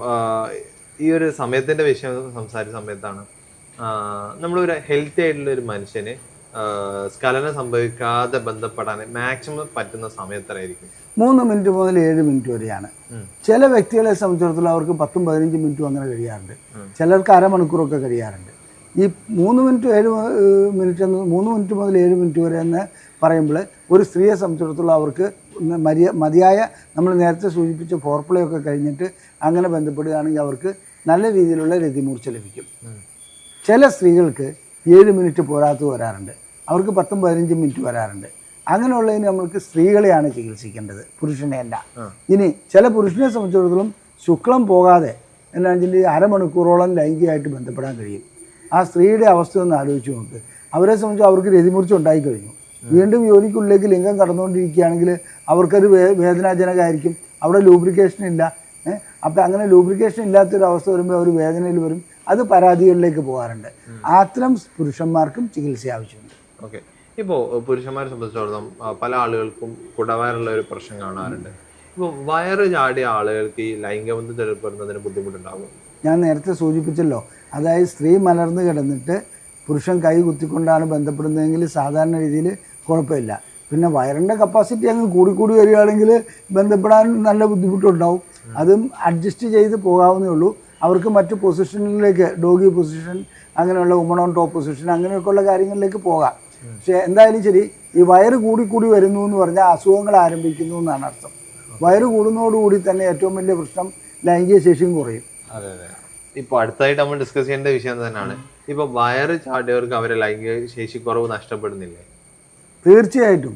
ഈ ഒരു സമയത്തിന്റെ വിഷയം സംസാരിച്ച സമയത്താണ് നമ്മളൊരു ഹെൽത്തി ആയിട്ടുള്ള ഒരു മനുഷ്യന് സ്ഖലനം സംഭവിക്കാതെ ബന്ധപ്പെടാൻ മാക്സിമം പറ്റുന്ന സമയത്തായിരിക്കും 3 മിനിറ്റ് മുതൽ 7 മിനിറ്റ് വരെയാണ്. ചില വ്യക്തികളെ സംബന്ധിച്ചിടത്തോളം അവർക്ക് 10-15 മിനിറ്റും അങ്ങനെ കഴിയാറുണ്ട്. ചിലർക്ക് അരമണിക്കൂറൊക്കെ കഴിയാറുണ്ട്. ഈ 3 മിനിറ്റ് 7 മിനിറ്റ് 3 മിനിറ്റ് മുതൽ 7 മിനിറ്റ് വരെ എന്ന് പറയുമ്പോൾ ഒരു സ്ത്രീയെ സംബന്ധിച്ചിടത്തോളം അവർക്ക് മതിയായ നമ്മൾ നേരത്തെ സൂചിപ്പിച്ച ഫോർപ്ലേ ഒക്കെ കഴിഞ്ഞിട്ട് അങ്ങനെ ബന്ധപ്പെടുകയാണെങ്കിൽ അവർക്ക് നല്ല രീതിയിലുള്ള രതിമൂർച്ച ലഭിക്കും. ചില സ്ത്രീകൾക്ക് 7 മിനിറ്റ് പോരാത്ത വരാറുണ്ട്, അവർക്ക് 10-15 മിനിറ്റ് വരാറുണ്ട്. അങ്ങനെയുള്ളതിന് നമ്മൾക്ക് സ്ത്രീകളെയാണ് ചികിത്സിക്കേണ്ടത്, പുരുഷനെ അല്ല. ഇനി ചില പുരുഷനെ സംബന്ധിച്ചിടത്തോളം ശുക്ലം പോകാതെ എന്നാണെന്ന് വെച്ചിട്ടുണ്ടെങ്കിൽ അരമണിക്കൂറോളം ലൈംഗികമായിട്ട് ബന്ധപ്പെടാൻ കഴിയും. ആ സ്ത്രീയുടെ അവസ്ഥ ഒന്ന് ആലോചിച്ച് നോക്ക്. അവരെ സംബന്ധിച്ച് അവർക്ക് രതിമൂർച്ച ഉണ്ടായിക്കഴിഞ്ഞു, വീണ്ടും യോനിക്കുള്ളിലേക്ക് ലിംഗം കടന്നുകൊണ്ടിരിക്കുകയാണെങ്കിൽ അവർക്കത് വേദനാജനകമായിരിക്കും. അവിടെ ലൂബ്രിക്കേഷൻ ഇല്ല. അപ്പം അങ്ങനെ ലൂബ്രിക്കേഷൻ ഇല്ലാത്തൊരവസ്ഥ വരുമ്പോൾ അവർ വേദനയിൽ വരും, അത് പരാതികളിലേക്ക് പോകാറുണ്ട്. അത്തരം പുരുഷന്മാർക്കും ചികിത്സ ആവശ്യമുണ്ട്. ഓക്കെ. ഇപ്പോൾ പുരുഷന്മാരെ സംബന്ധിച്ചിടത്തോളം പല ആളുകൾക്കും കുടവയറുള്ള ഒരു പ്രശ്നം കാണാറുണ്ട്. ഇപ്പോൾ വയറ് ചാടിയ ആളുകൾക്ക് ഈ ലൈംഗികബന്ധം ഏർപ്പെടുന്നതിന് ബുദ്ധിമുട്ടുണ്ടാകും. ഞാൻ നേരത്തെ സൂചിപ്പിച്ചല്ലോ, അതായത് സ്ത്രീ മലർന്ന് കിടന്നിട്ട് പുരുഷൻ കൈ കുത്തിക്കൊണ്ടാണ് ബന്ധപ്പെടുന്നതെങ്കിൽ സാധാരണ രീതിയിൽ കുഴപ്പമില്ല. പിന്നെ വയറിൻ്റെ കപ്പാസിറ്റി അങ്ങ് കൂടിക്കൂടി വരികയാണെങ്കിൽ ബന്ധപ്പെടാൻ നല്ല ബുദ്ധിമുട്ടുണ്ടാവും. അതും അഡ്ജസ്റ്റ് ചെയ്ത് പോകാവുന്നേ ഉള്ളൂ. അവർക്ക് മറ്റ് പൊസിഷനിലേക്ക് ഡോഗി പൊസിഷൻ അങ്ങനെയുള്ള വുമൺ ഓൺ ടോപ്പ് പൊസിഷൻ അങ്ങനെയൊക്കെയുള്ള കാര്യങ്ങളിലേക്ക് പോകാം. പക്ഷേ എന്തായാലും ശരി, ഈ വയറ് കൂടിക്കൂടി വരുന്നു എന്ന് പറഞ്ഞാൽ അസുഖങ്ങൾ ആരംഭിക്കുന്നു എന്നാണ് അർത്ഥം. വയറ് കൂടുന്നതോടുകൂടി തന്നെ ഏറ്റവും വലിയ പ്രശ്നം ലൈംഗിക ശേഷിയും കുറയും. അതെ അതെ. ഇപ്പൊ അടുത്തായിട്ട് നമ്മൾ ഡിസ്കസ് ചെയ്യേണ്ട വിഷയം തന്നെയാണ്. ഇപ്പൊ വയറ് ചാടിയവർക്ക് അവരെ ലൈംഗിക ശേഷി കുറവ് നഷ്ടപ്പെടുന്നില്ലേ? തീർച്ചയായിട്ടും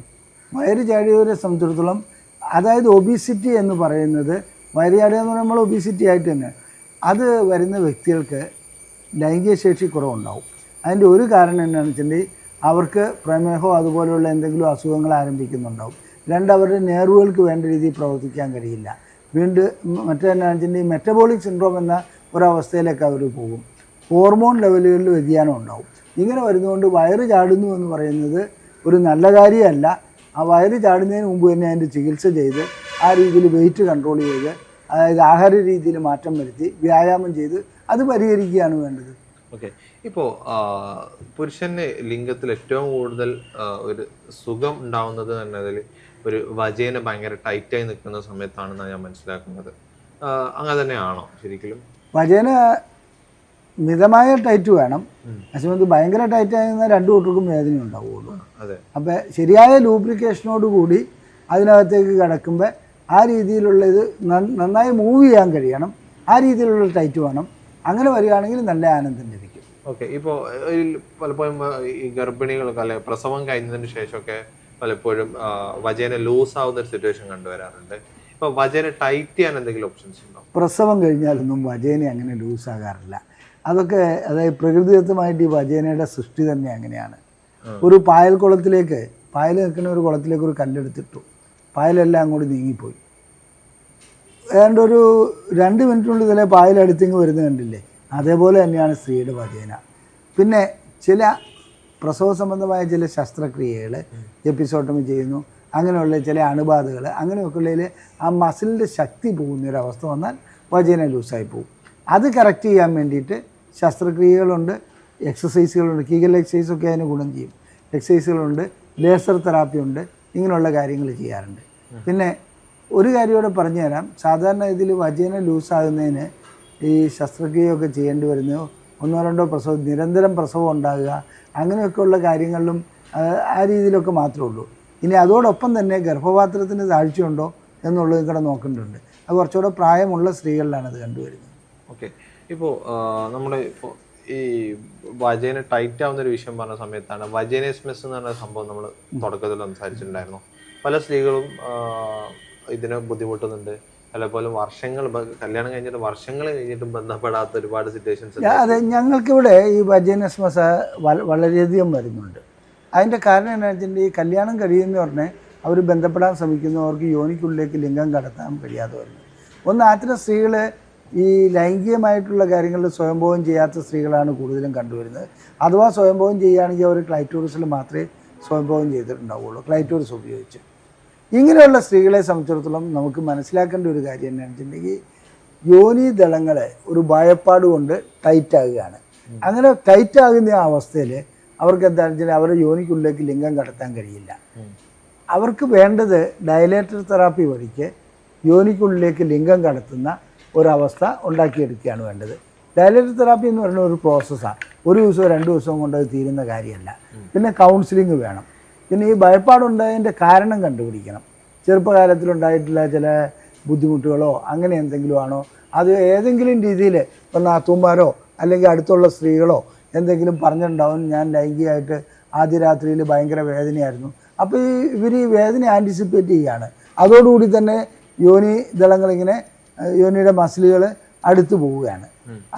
വയറ് ചാടിയവരെ സംബന്ധിച്ചിടത്തോളം, അതായത് ഒബീസിറ്റി എന്ന് പറയുന്നത്, വയറ് ചാടുക എന്ന് പറയുമ്പോൾ ഒബീസിറ്റി ആയിട്ട് തന്നെ അത് വരുന്ന വ്യക്തികൾക്ക് ലൈംഗിക ശേഷി കുറവുണ്ടാവും. അതിൻ്റെ ഒരു കാരണം എന്താണെന്ന് വെച്ചിട്ടുണ്ടെങ്കിൽ അവർക്ക് പ്രമേഹമോ അതുപോലെയുള്ള എന്തെങ്കിലും അസുഖങ്ങൾ ആരംഭിക്കുന്നുണ്ടാവും. രണ്ട്, അവരുടെ നെർവുകൾക്ക് വേണ്ട രീതിയിൽ പ്രവർത്തിക്കാൻ കഴിയില്ല. വീണ്ടും മറ്റേതെന്ന് വെച്ചിട്ടുണ്ടെങ്കിൽ മെറ്റബോളിക് സിൻഡ്രോം എന്ന ഒരവസ്ഥയിലേക്ക് അവർ പോകും. ഹോർമോൺ ലെവലുകളിൽ വ്യതിയാനം ഉണ്ടാവും. ഇങ്ങനെ വരുന്നതുകൊണ്ട് വയറ് ചാടുന്നു എന്ന് പറയുന്നത് ഒരു നല്ല കാര്യമല്ല. ആ വയറ് ചാടുന്നതിന് മുമ്പ് തന്നെ അതിൻ്റെ ചികിത്സ ചെയ്ത് ആ രീതിയിൽ വെയിറ്റ് കൺട്രോൾ ചെയ്ത്, അതായത് ആഹാര രീതിയിൽ മാറ്റം വരുത്തി വ്യായാമം ചെയ്ത് അത് പരിഹരിക്കുകയാണ് വേണ്ടത്. ഓക്കെ. ഇപ്പോൾ പുരുഷന് ലിംഗത്തിൽ ഏറ്റവും കൂടുതൽ ഒരു സുഖം ഉണ്ടാവുന്നത് എന്നതിൽ ഒരു വജേന ഭയങ്കര ടൈറ്റായി നിൽക്കുന്ന സമയത്താണെന്നാണ് ഞാൻ മനസ്സിലാക്കുന്നത്. അങ്ങനെ തന്നെയാണോ ശരിക്കും? വജേന മിതമായ ടൈറ്റ് വേണം. പക്ഷേ ഭയങ്കര ടൈറ്റ് ആയിരുന്നാൽ രണ്ടു കൂട്ടർക്കും വേദന ഉണ്ടാവുള്ളൂ. അപ്പം ശരിയായ ലൂബ്രിക്കേഷനോട് കൂടി അതിനകത്തേക്ക് കിടക്കുമ്പോൾ ആ രീതിയിലുള്ള ഇത് നന്നായി മൂവ് ചെയ്യാൻ കഴിയണം. ആ രീതിയിലുള്ള ടൈറ്റ് വേണം. അങ്ങനെ വരികയാണെങ്കിൽ നല്ല ആനന്ദം ലഭിക്കും. ഓക്കെ. ഇപ്പോൾ പലപ്പോഴും ഈ ഗർഭിണികൾക്ക് അല്ലെ പ്രസവം കഴിഞ്ഞതിന് ശേഷമൊക്കെ പലപ്പോഴും വജേന ലൂസ് ആവുന്ന ഒരു സിറ്റുവേഷൻ കണ്ടുവരാറുണ്ട്. ഇപ്പോൾ വജേന ടൈറ്റ് ചെയ്യാൻ എന്തെങ്കിലും ഓപ്ഷൻസ് ഉണ്ടോ? പ്രസവം കഴിഞ്ഞാലൊന്നും വജേന അങ്ങനെ ലൂസാകാറില്ല. അതൊക്കെ അതായത് പ്രകൃതിദത്തമായിട്ട് ഈ വജേനയുടെ സൃഷ്ടി തന്നെ അങ്ങനെയാണ്. ഒരു പായൽ കുളത്തിലേക്ക്, പായൽ നിൽക്കുന്ന ഒരു കുളത്തിലേക്ക് ഒരു കല്ലെടുത്തിട്ടു, പായലെല്ലാം അങ്ങോട്ട് നീങ്ങിപ്പോയി. ഏതാണ്ട് ഒരു 2 മിനിറ്റിനുള്ളിൽ തന്നെ പായലടുത്തേക്ക് വരുന്നത് കണ്ടില്ലേ? അതേപോലെ തന്നെയാണ് സ്ത്രീയുടെ വജേന. പിന്നെ ചില പ്രസവ സംബന്ധമായ ചില ശസ്ത്രക്രിയകൾ, എപ്പിസോട്ടമി ചെയ്യുന്നു, അങ്ങനെയുള്ള ചില അണുബാധകൾ, അങ്ങനെയൊക്കെ ഉള്ളതിൽ ആ മസിലിൻ്റെ ശക്തി പോകുന്നൊരവസ്ഥ വന്നാൽ വജേന ലൂസായി പോകും. അത് കറക്റ്റ് ചെയ്യാൻ വേണ്ടിയിട്ട് ശസ്ത്രക്രിയകളുണ്ട്, എക്സസൈസുകളുണ്ട്. കീഗൽ എക്സസൈസൊക്കെ അതിന് ഗുണം ചെയ്യും. എക്സസൈസുകളുണ്ട്, ലേസർ തെറാപ്പി ഉണ്ട്, ഇങ്ങനെയുള്ള കാര്യങ്ങൾ ചെയ്യാറുണ്ട്. പിന്നെ ഒരു കാര്യം കൂടെ പറഞ്ഞു തരാം. സാധാരണ ഇതിൽ വജേന ലൂസാകുന്നതിന് ഈ ശസ്ത്രക്രിയയൊക്കെ ചെയ്യേണ്ടി വരുന്നു. 1-2 പ്രസവം, നിരന്തരം പ്രസവം ഉണ്ടാകുക, അങ്ങനെയൊക്കെയുള്ള കാര്യങ്ങളിലും ആ രീതിയിലൊക്കെ മാത്രമേ ഉള്ളൂ. ഇനി അതോടൊപ്പം തന്നെ ഗർഭപാത്രത്തിന് താഴ്ചയുണ്ടോ എന്നുള്ളത് കൂടെ നോക്കേണ്ടതുണ്ട്. അത് കുറച്ചുകൂടെ പ്രായമുള്ള സ്ത്രീകളിലാണ് അത് കണ്ടുവരുന്നത്. ഓക്കെ. ഇപ്പോൾ നമ്മൾ ഇപ്പോൾ ഈ വജേന ടൈറ്റ് ആവുന്നൊരു വിഷയം പറഞ്ഞ സമയത്താണ് വജേനസ്മെസ് എന്ന് പറഞ്ഞ സംഭവം നമ്മൾ തുടക്കത്തിൽ സംസാരിച്ചിട്ടുണ്ടായിരുന്നു. പല സ്ത്രീകളും ഇതിന് ബുദ്ധിമുട്ടുന്നുണ്ട്. പലപ്പോഴും വർഷങ്ങൾ, കല്യാണം കഴിഞ്ഞിട്ട് വർഷങ്ങൾ കഴിഞ്ഞിട്ടും ബന്ധപ്പെടാത്ത ഒരുപാട് സിറ്റുവേഷൻസ്. അതെ, ഞങ്ങൾക്കിവിടെ ഈ വജേനസ്മസ് വളരെയധികം വരുന്നുണ്ട്. അതിൻ്റെ കാരണം എന്താണെന്ന് വെച്ചിട്ടുണ്ടെങ്കിൽ ഈ കല്യാണം കഴിയുമെന്ന് പറഞ്ഞാൽ അവർ ബന്ധപ്പെടാൻ ശ്രമിക്കുന്നവർക്ക് യോനിക്കുള്ളിലേക്ക് ലിംഗം കടത്താൻ കഴിയാതെ വരുന്നു. ഒന്ന്, അത്തരം സ്ത്രീകൾ ഈ ലൈംഗികമായിട്ടുള്ള കാര്യങ്ങളിൽ സ്വയംഭോഗം ചെയ്യാത്ത സ്ത്രീകളാണ് കൂടുതലും കണ്ടുവരുന്നത്. അഥവാ സ്വയംഭോഗം ചെയ്യുകയാണെങ്കിൽ അവർ ക്ലൈറ്റോറിസിൽ മാത്രമേ സ്വയംഭോഗം ചെയ്തിട്ടുണ്ടാവുള്ളൂ, ക്ലൈറ്റോറിസ് ഉപയോഗിച്ച്. ഇങ്ങനെയുള്ള സ്ത്രീകളെ സംബന്ധിച്ചിടത്തോളം നമുക്ക് മനസ്സിലാക്കേണ്ട ഒരു കാര്യം എന്താണെന്ന് വെച്ചിട്ടുണ്ടെങ്കിൽ യോനി ദളങ്ങൾ ഒരു ഭയപ്പാട് കൊണ്ട് ടൈറ്റാകുകയാണ്. അങ്ങനെ ടൈറ്റാകുന്ന ആ അവസ്ഥയിൽ അവർക്ക് എന്താണെന്ന് വെച്ചാൽ അവരുടെ യോനിക്കുള്ളിലേക്ക് ലിംഗം കടത്താൻ കഴിയില്ല. അവർക്ക് വേണ്ടത് ഡയലേറ്റർ തെറാപ്പി വഴിക്ക് യോനിക്കുള്ളിലേക്ക് ലിംഗം കടത്തുന്ന ഒരവസ്ഥ ഉണ്ടാക്കിയെടുക്കുകയാണ് വേണ്ടത്. ഡയലേറ്റർ തെറാപ്പി എന്ന് പറയുന്ന ഒരു പ്രോസസ്സാണ്. 1 ദിവസമോ 2 ദിവസവും കൊണ്ട് അത് തീരുന്ന കാര്യമല്ല. പിന്നെ കൗൺസിലിംഗ് വേണം. പിന്നെ ഈ ഭയപ്പാടുണ്ടായതിൻ്റെ കാരണം കണ്ടുപിടിക്കണം. ചെറുപ്പകാലത്തിലുണ്ടായിട്ടുള്ള ചില ബുദ്ധിമുട്ടുകളോ അങ്ങനെ എന്തെങ്കിലും ആണോ, അത് ഏതെങ്കിലും രീതിയിൽ ഇപ്പോൾ നാത്തൂന്മാരോ അല്ലെങ്കിൽ അടുത്തുള്ള സ്ത്രീകളോ എന്തെങ്കിലും പറഞ്ഞിട്ടുണ്ടാവും, ഞാൻ ലൈംഗികമായിട്ട് ആദ്യ രാത്രിയിൽ ഭയങ്കര വേദനയായിരുന്നു. അപ്പോൾ ഇവർ ഈ വേദന ആൻറ്റിസിപ്പേറ്റ് ചെയ്യുകയാണ്. അതോടുകൂടി തന്നെ യോനി ദളങ്ങളിങ്ങനെ, യോനിയുടെ മസിലുകൾ അടുത്ത് പോവുകയാണ്.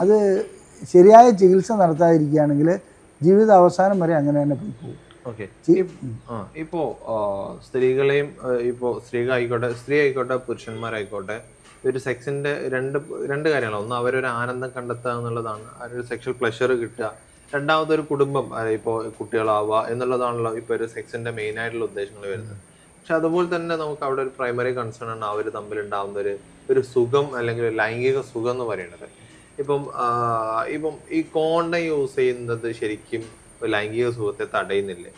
അത് ശരിയായ ചികിത്സ നടത്താതിരിക്കുകയാണെങ്കിൽ ജീവിത അവസാനം വരെ അങ്ങനെ തന്നെ പോയി പോകും. ഓക്കെ. ഇപ്പോ സ്ത്രീകളെയും, ഇപ്പോൾ സ്ത്രീ ആയിക്കോട്ടെ പുരുഷന്മാരായിക്കോട്ടെ, ഒരു സെക്സിന്റെ രണ്ട് കാര്യങ്ങളാണ്. ഒന്ന്, അവരൊരു ആനന്ദം കണ്ടെത്തുക എന്നുള്ളതാണ്, അവരൊരു സെക്ഷൽ പ്ലഷർ കിട്ടുക. രണ്ടാമതൊരു കുടുംബം, ഇപ്പോൾ കുട്ടികളാവുക എന്നുള്ളതാണല്ലോ ഇപ്പോൾ ഒരു സെക്സിന്റെ മെയിൻ ആയിട്ടുള്ള ഉദ്ദേശങ്ങൾ വരുന്നത്. പക്ഷെ അതുപോലെ തന്നെ നമുക്ക് അവിടെ ഒരു പ്രൈമറി കൺസേൺ ആണ് അവർ തമ്മിലുണ്ടാവുന്ന ഒരു സുഖം, അല്ലെങ്കിൽ ലൈംഗിക സുഖം എന്ന് പറയുന്നത്. ഇപ്പം ഈ കോണ്ടം യൂസ് ചെയ്യുന്നത് ശരിക്കും ലൈംഗിക സുഖത്തെ തടയുന്നില്ലേ?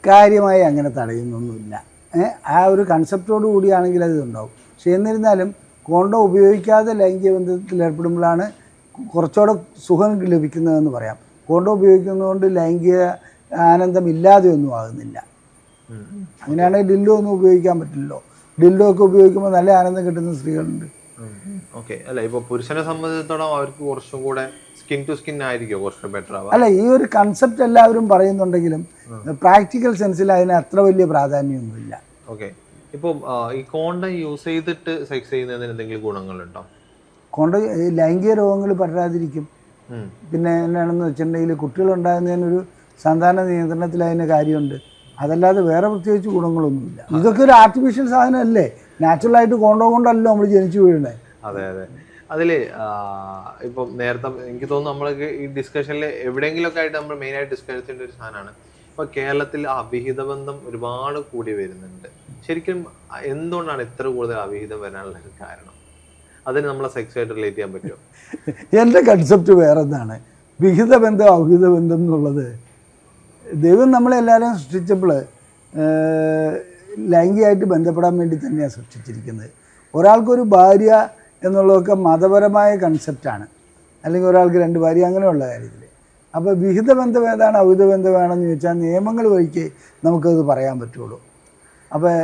കാര്യമായി അങ്ങനെ തടയുന്നൊന്നുമില്ല. ആ ഒരു കൺസെപ്റ്റോട് കൂടിയാണെങ്കിൽ അത് ഉണ്ടാവും. പക്ഷെ എന്നിരുന്നാലും കോണ്ടം ഉപയോഗിക്കാതെ ലൈംഗിക ബന്ധത്തിൽ ഏർപ്പെടുമ്പോഴാണ് കുറച്ചുകൂടെ സുഖം ലഭിക്കുന്നതെന്ന് പറയാം. കോണ്ടം ഉപയോഗിക്കുന്നതുകൊണ്ട് ലൈംഗിക ആനന്ദം ഇല്ലാതെ ഒന്നും ആകുന്നില്ല. അങ്ങനെയാണെങ്കിൽ ഡിൽഡോ ഒന്നും ഉപയോഗിക്കാൻ പറ്റില്ലല്ലോ. ഡിൽഡോ ഒക്കെ ഉപയോഗിക്കുമ്പോൾ നല്ല ആനന്ദം കിട്ടുന്ന സ്ത്രീകളുണ്ട്. ഓക്കെ. അല്ല ഇപ്പൊ പുരുഷനെ സംബന്ധിച്ചിടത്തോളം അവർക്ക് കുറച്ചും കൂടെ സ്കിൻ ടു സ്കിൻ ആയിരിക്കും കുറച്ചും ബെറ്റർ ആവുക. അല്ല, ഈ ഒരു കൺസെപ്റ്റ് എല്ലാവരും പറയുന്നുണ്ടെങ്കിലും പ്രാക്ടിക്കൽ സെൻസിൽ അതിന് അത്ര വലിയ പ്രാധാന്യമൊന്നുമില്ല. ഓക്കെ. ഇപ്പം ഈ കോണ്ടം യൂസ് ചെയ്തിട്ട് സെക്സ് ചെയ്യുന്നതിന് എന്തെങ്കിലും ഗുണങ്ങളുണ്ടോ? ലൈംഗിക രോഗങ്ങൾ പടരാതിരിക്കും. പിന്നെ എന്നാണെന്ന് വെച്ചിട്ടുണ്ടെങ്കിൽ കുട്ടികളുണ്ടാകുന്നതിനൊരു സന്താന നിയന്ത്രണത്തിൽ അതിന് കാര്യമുണ്ട്. അതല്ലാതെ വേറെ പ്രത്യേകിച്ച് ഗുണങ്ങളൊന്നുമില്ല. ഇതൊക്കെ ഒരു ആർട്ടിഫിഷ്യൽ സാധനമല്ലേ, നാച്ചുറലായിട്ട് കൊണ്ടല്ലോ നമ്മൾ ജനിച്ചു വീഴുന്നത്. അതെ അതെ. അതില് ഇപ്പം നേരത്തെ എനിക്ക് തോന്നുന്നു നമ്മൾക്ക് ഈ ഡിസ്കഷനിൽ എവിടെയെങ്കിലുമൊക്കെ ആയിട്ട് നമ്മൾ മെയിൻ ആയിട്ട് ഡിസ്കസ് ചെയ്യേണ്ട ഒരു സാധനമാണ് ഇപ്പൊ കേരളത്തിൽ അവിഹിത ബന്ധം ഒരുപാട് കൂടി വരുന്നുണ്ട്. ശരിക്കും എന്തുകൊണ്ടാണ് ഇത്ര കൂടുതൽ അവിഹിതം വരാനുള്ള കാരണം? അതിന് നമ്മളെ സെക്സുമായിട്ട് റിലേറ്റ് ചെയ്യാൻ പറ്റുമോ? എൻ്റെ കൺസെപ്റ്റ് വേറെ എന്താണ്, വിഹിത ബന്ധം അവിഹിത ബന്ധം എന്നുള്ളത് ദൈവം നമ്മളെല്ലാവരും സൃഷ്ടിച്ചപ്പോൾ ലൈംഗികമായിട്ട് ബന്ധപ്പെടാൻ വേണ്ടി തന്നെയാണ് സൃഷ്ടിച്ചിരിക്കുന്നത്. ഒരാൾക്കൊരു ഭാര്യ എന്നുള്ളതൊക്കെ മതപരമായ കൺസെപ്റ്റാണ്, അല്ലെങ്കിൽ ഒരാൾക്ക് 2 ഭാര്യ അങ്ങനെയുള്ള കാര്യത്തിൽ. അപ്പോൾ വിഹിത ബന്ധം ഏതാണ് അവിഹിത ബന്ധം വേണമെന്ന് ചോദിച്ചാൽ നിയമങ്ങൾ വഴിക്ക് നമുക്കത് പറയാൻ പറ്റുള്ളൂ. അപ്പോൾ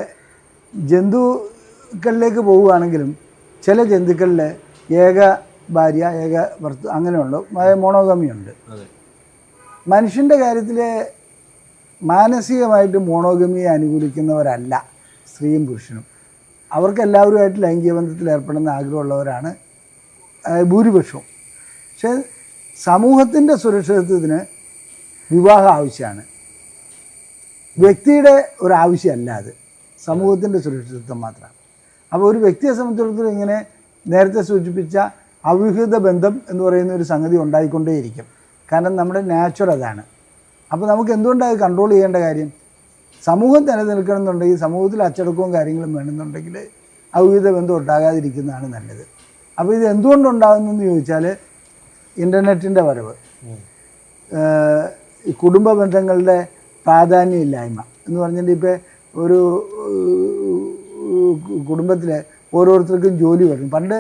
ജന്തുക്കളിലേക്ക് പോവുകയാണെങ്കിലും ചില ജന്തുക്കളിൽ ഏക ഭാര്യ ഏക ഭർത്ത അങ്ങനെയുണ്ട്, മോണോഗമിയുണ്ട്. മനുഷ്യൻ്റെ കാര്യത്തിൽ മാനസികമായിട്ട് മോണോഗമിയെ അനുകൂലിക്കുന്നവരല്ല സ്ത്രീയും പുരുഷനും. അവർക്കെല്ലാവരുമായിട്ട് ലൈംഗിക ബന്ധത്തിൽ ഏർപ്പെടുന്ന ആഗ്രഹമുള്ളവരാണ് ഭൂരിപക്ഷവും. പക്ഷേ സമൂഹത്തിൻ്റെ സുരക്ഷിതത്വത്തിന് വിവാഹം ആവശ്യമാണ്, വ്യക്തിയുടെ ഒരു ആവശ്യമല്ല അത്, സമൂഹത്തിൻ്റെ സുരക്ഷിതത്വം മാത്രമാണ്. അപ്പോൾ ഒരു വ്യക്തിയെ സംബന്ധിച്ചിടത്തോളം ഇങ്ങനെ നേരത്തെ സൂചിപ്പിച്ച അവിഹിത ബന്ധം എന്ന് പറയുന്ന ഒരു സംഗതി ഉണ്ടായിക്കൊണ്ടേയിരിക്കും. കാരണം നമ്മുടെ നാച്ചുറൽ അതാണ്. അപ്പോൾ നമുക്ക് എന്തുകൊണ്ടാണ് അത് കൺട്രോൾ ചെയ്യേണ്ട കാര്യം? സമൂഹം നിലനിൽക്കണമെന്നുണ്ടെങ്കിൽ, സമൂഹത്തിൽ അച്ചടക്കവും കാര്യങ്ങളും വേണമെന്നുണ്ടെങ്കിൽ അവിഹിത ബന്ധം ഉണ്ടാകാതിരിക്കുന്നതാണ് നല്ലത്. അപ്പോൾ ഇത് എന്തുകൊണ്ടുണ്ടാകുന്നതെന്ന് ചോദിച്ചാൽ ഇൻ്റർനെറ്റിൻ്റെ വരവ്, കുടുംബ ബന്ധങ്ങളുടെ പ്രാധാന്യമില്ലായ്മ എന്ന് പറഞ്ഞിട്ട് ഇപ്പോൾ ഒരു കുടുംബത്തിൽ ഓരോരുത്തർക്കും ജോലി വരും. പണ്ട്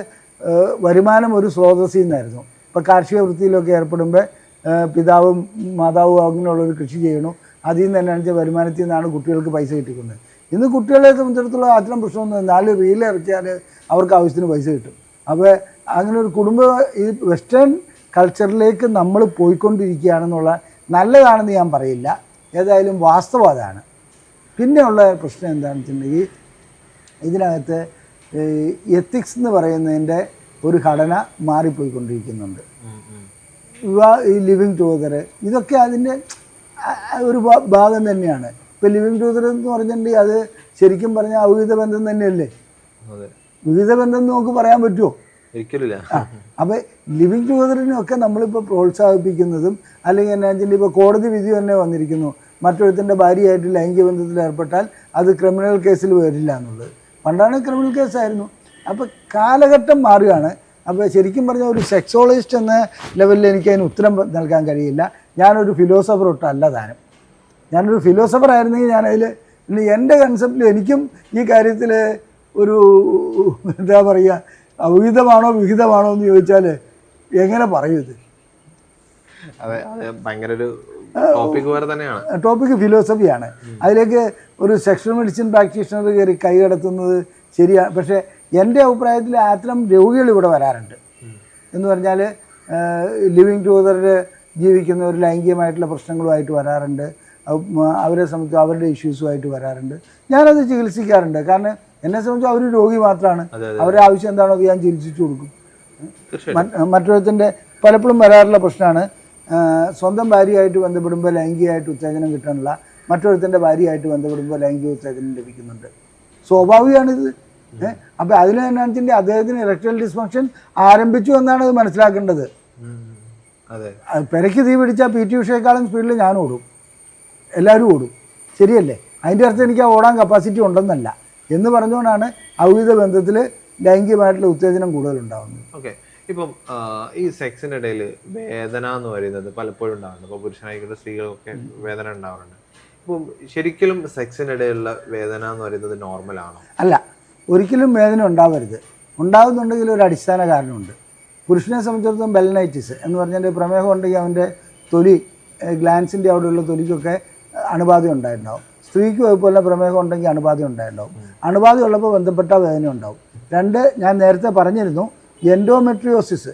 വരുമാനം ഒരു സ്രോതസ്സിൽ നിന്നായിരുന്നു. ഇപ്പോൾ കാർഷിക വൃത്തിയിലൊക്കെ ഏർപ്പെടുമ്പോൾ പിതാവും മാതാവും അങ്ങനെയുള്ളൊരു കൃഷി ചെയ്യണു, അതിൽ നിന്ന് തന്നെ വെച്ചാൽ വരുമാനത്തിൽ നിന്നാണ് കുട്ടികൾക്ക് പൈസ കിട്ടിക്കുന്നത്. ഇന്ന് കുട്ടികളെ സംബന്ധിച്ചിടത്തോളം അത്തരം പ്രശ്നമൊന്നും 4 റീൽ ഇറക്കിയാൽ അവർക്ക് ആവശ്യത്തിന് പൈസ കിട്ടും. അപ്പോൾ അങ്ങനെ ഒരു ഈ വെസ്റ്റേൺ കൾച്ചറിലേക്ക് നമ്മൾ പോയിക്കൊണ്ടിരിക്കുകയാണെന്നുള്ള നല്ലതാണെന്ന് ഞാൻ പറയില്ല, ഏതായാലും വാസ്തവം അതാണ്. പിന്നെയുള്ള പ്രശ്നം എന്താണെന്ന് വെച്ചിട്ടുണ്ടെങ്കിൽ ഇതിനകത്ത് എത്തിക്സ് എന്ന് പറയുന്നതിൻ്റെ ഒരു ഘടന മാറിപ്പോയിക്കൊണ്ടിരിക്കുന്നുണ്ട്. ഈ ലിവിങ് ടുഗദർ ഇതൊക്കെ അതിൻ്റെ ഒരു ഭാഗം തന്നെയാണ്. ഇപ്പോൾ ലിവിങ് ടുഗദർ എന്ന് പറഞ്ഞിട്ടുണ്ടെങ്കിൽ അത് ശരിക്കും പറഞ്ഞാൽ അവിഹിത ബന്ധം തന്നെയല്ലേ? വിഹിത ബന്ധം നമുക്ക് പറയാൻ പറ്റുമോ? ഒരിക്കലില്ല. അപ്പോൾ ലിവിങ് ടുഗദറിനൊക്കെ നമ്മളിപ്പോൾ പ്രോത്സാഹിപ്പിക്കുന്നതും, അല്ലെങ്കിൽ എന്നാ വെച്ചാൽ ഇപ്പോൾ കോടതി വിധി തന്നെ വന്നിരിക്കുന്നു, മറ്റൊരുത്തിൻ്റെ ഭാര്യയായിട്ട് ലൈംഗിക ബന്ധത്തിൽ ഏർപ്പെട്ടാൽ അത് ക്രിമിനൽ കേസിൽ വരില്ല എന്നുള്ളത്. പണ്ടാണ് ക്രിമിനൽ കേസായിരുന്നു. അപ്പോൾ കാലഘട്ടം മാറുകയാണ്. അപ്പോൾ ശരിക്കും പറഞ്ഞാൽ ഒരു സെക്സോളജിസ്റ്റ് എന്ന ലെവലിൽ എനിക്ക് അതിന് ഉത്തരം നൽകാൻ കഴിയില്ല. ഞാനൊരു ഫിലോസഫർ ഒട്ടല്ല താനും. ഞാനൊരു ഫിലോസഫർ ആയിരുന്നെങ്കിൽ ഞാനതിൽ എൻ്റെ കൺസെപ്റ്റിൽ എനിക്കും ഈ കാര്യത്തിൽ ഒരു എന്താ പറയുക, അവിഹിതമാണോ വിഹിതമാണോ എന്ന് ചോദിച്ചാൽ എങ്ങനെ പറയും ഇത്? അതെ, ഭയങ്കര ഒരു ടോപ്പിക്ക് ഫിലോസഫിയാണ്. അതിലേക്ക് ഒരു സെക്ഷൽ മെഡിസിൻ പ്രാക്ടീഷണർ കയറി കൈകടത്തുന്നത് ശരിയാണ്. പക്ഷേ എൻ്റെ അഭിപ്രായത്തിൽ അത്തരം രോഗികൾ ഇവിടെ വരാറുണ്ട്. എന്ന് പറഞ്ഞാൽ ലിവിങ് ടുഗദറിൽ ജീവിക്കുന്ന ഒരു ലൈംഗികമായിട്ടുള്ള പ്രശ്നങ്ങളുമായിട്ട് വരാറുണ്ട്. അവരെ സംബന്ധിച്ച് അവരുടെ ഇഷ്യൂസുമായിട്ട് വരാറുണ്ട്. ഞാനത് ചികിത്സിക്കാറുണ്ട്. കാരണം എന്നെ സംബന്ധിച്ച് അവർ രോഗി മാത്രമാണ്. അവരുടെ ആവശ്യം എന്താണോ അത് ഞാൻ ചികിത്സിച്ചു കൊടുക്കും. മറ്റൊരുത്തിൻ്റെ പലപ്പോഴും വരാറുള്ള പ്രശ്നമാണ് സ്വന്തം ഭാര്യയായിട്ട് ബന്ധപ്പെടുമ്പോൾ ലൈംഗികമായിട്ട് ഉത്തേജനം കിട്ടാനുള്ള, മറ്റൊരുത്തിൻ്റെ ഭാര്യയായിട്ട് ബന്ധപ്പെടുമ്പോൾ ലൈംഗിക ഉത്തേജനം ലഭിക്കുന്നുണ്ട്. സ്വാഭാവികമാണിത്. അപ്പോൾ അതിന് എന്നാണെന്നുവെച്ചിട്ടുണ്ടെങ്കിൽ അദ്ദേഹത്തിന് ഇറക്ടൈൽ ഡിസ്ഫങ്ഷൻ ആരംഭിച്ചു എന്നാണ് അത് മനസ്സിലാക്കേണ്ടത്. പെരയ്ക്ക് തീ പിടിച്ചാൽ PT ഉഷയേക്കാളും സ്പീഡിൽ ഞാൻ ഓടും, എല്ലാവരും ഓടും, ശരിയല്ലേ? അതിൻ്റെ അർത്ഥം എനിക്ക് ആ ഓടാൻ കപ്പാസിറ്റി ഉണ്ടെന്നല്ല എന്ന് പറഞ്ഞുകൊണ്ടാണ് അവിഹിത ബന്ധത്തിൽ ലൈംഗികമായിട്ടുള്ള ഉത്തേജനം കൂടുതലുണ്ടാകുന്നത്. ഓക്കെ. ഇപ്പം ഈ സെക്സിൻ്റെ ഇടയിൽ വേദന എന്ന് പറയുന്നത് പലപ്പോഴും ഉണ്ടാവുന്നുണ്ട്. ഇപ്പോൾ പുരുഷനായിക്കോട്ടെ സ്ത്രീകൾക്കൊക്കെ വേദന ഉണ്ടാവാറുണ്ട്. ഇപ്പം ശരിക്കും സെക്സിൻ്റെ ഇടയിലുള്ള വേദന എന്ന് പറയുന്നത് നോർമലാണോ? അല്ല, ഒരിക്കലും വേദന ഉണ്ടാവരുത്. ഉണ്ടാകുന്നുണ്ടെങ്കിൽ ഒരു അടിസ്ഥാന കാരണമുണ്ട്. പുരുഷനെ സംബന്ധിച്ചിടത്തോളം ബെലനൈറ്റിസ് എന്ന് പറഞ്ഞാൽ പ്രമേഹം ഉണ്ടെങ്കിൽ അവൻ്റെ തൊലി ഗ്ലാൻസിൻ്റെ അവിടെയുള്ള തൊലിക്കൊക്കെ അണുബാധ ഉണ്ടായിട്ടുണ്ടാവും. സ്ത്രീക്ക് അതുപോലെ പ്രമേഹം ഉണ്ടെങ്കിൽ അണുബാധ ഉണ്ടായിട്ടുണ്ടാവും. അണുബാധ ഉള്ളപ്പോൾ ബന്ധപ്പെട്ട വേദന ഉണ്ടാവും. 2 ഞാൻ നേരത്തെ പറഞ്ഞിരുന്നു എൻഡോമെട്രിയോസിസ്,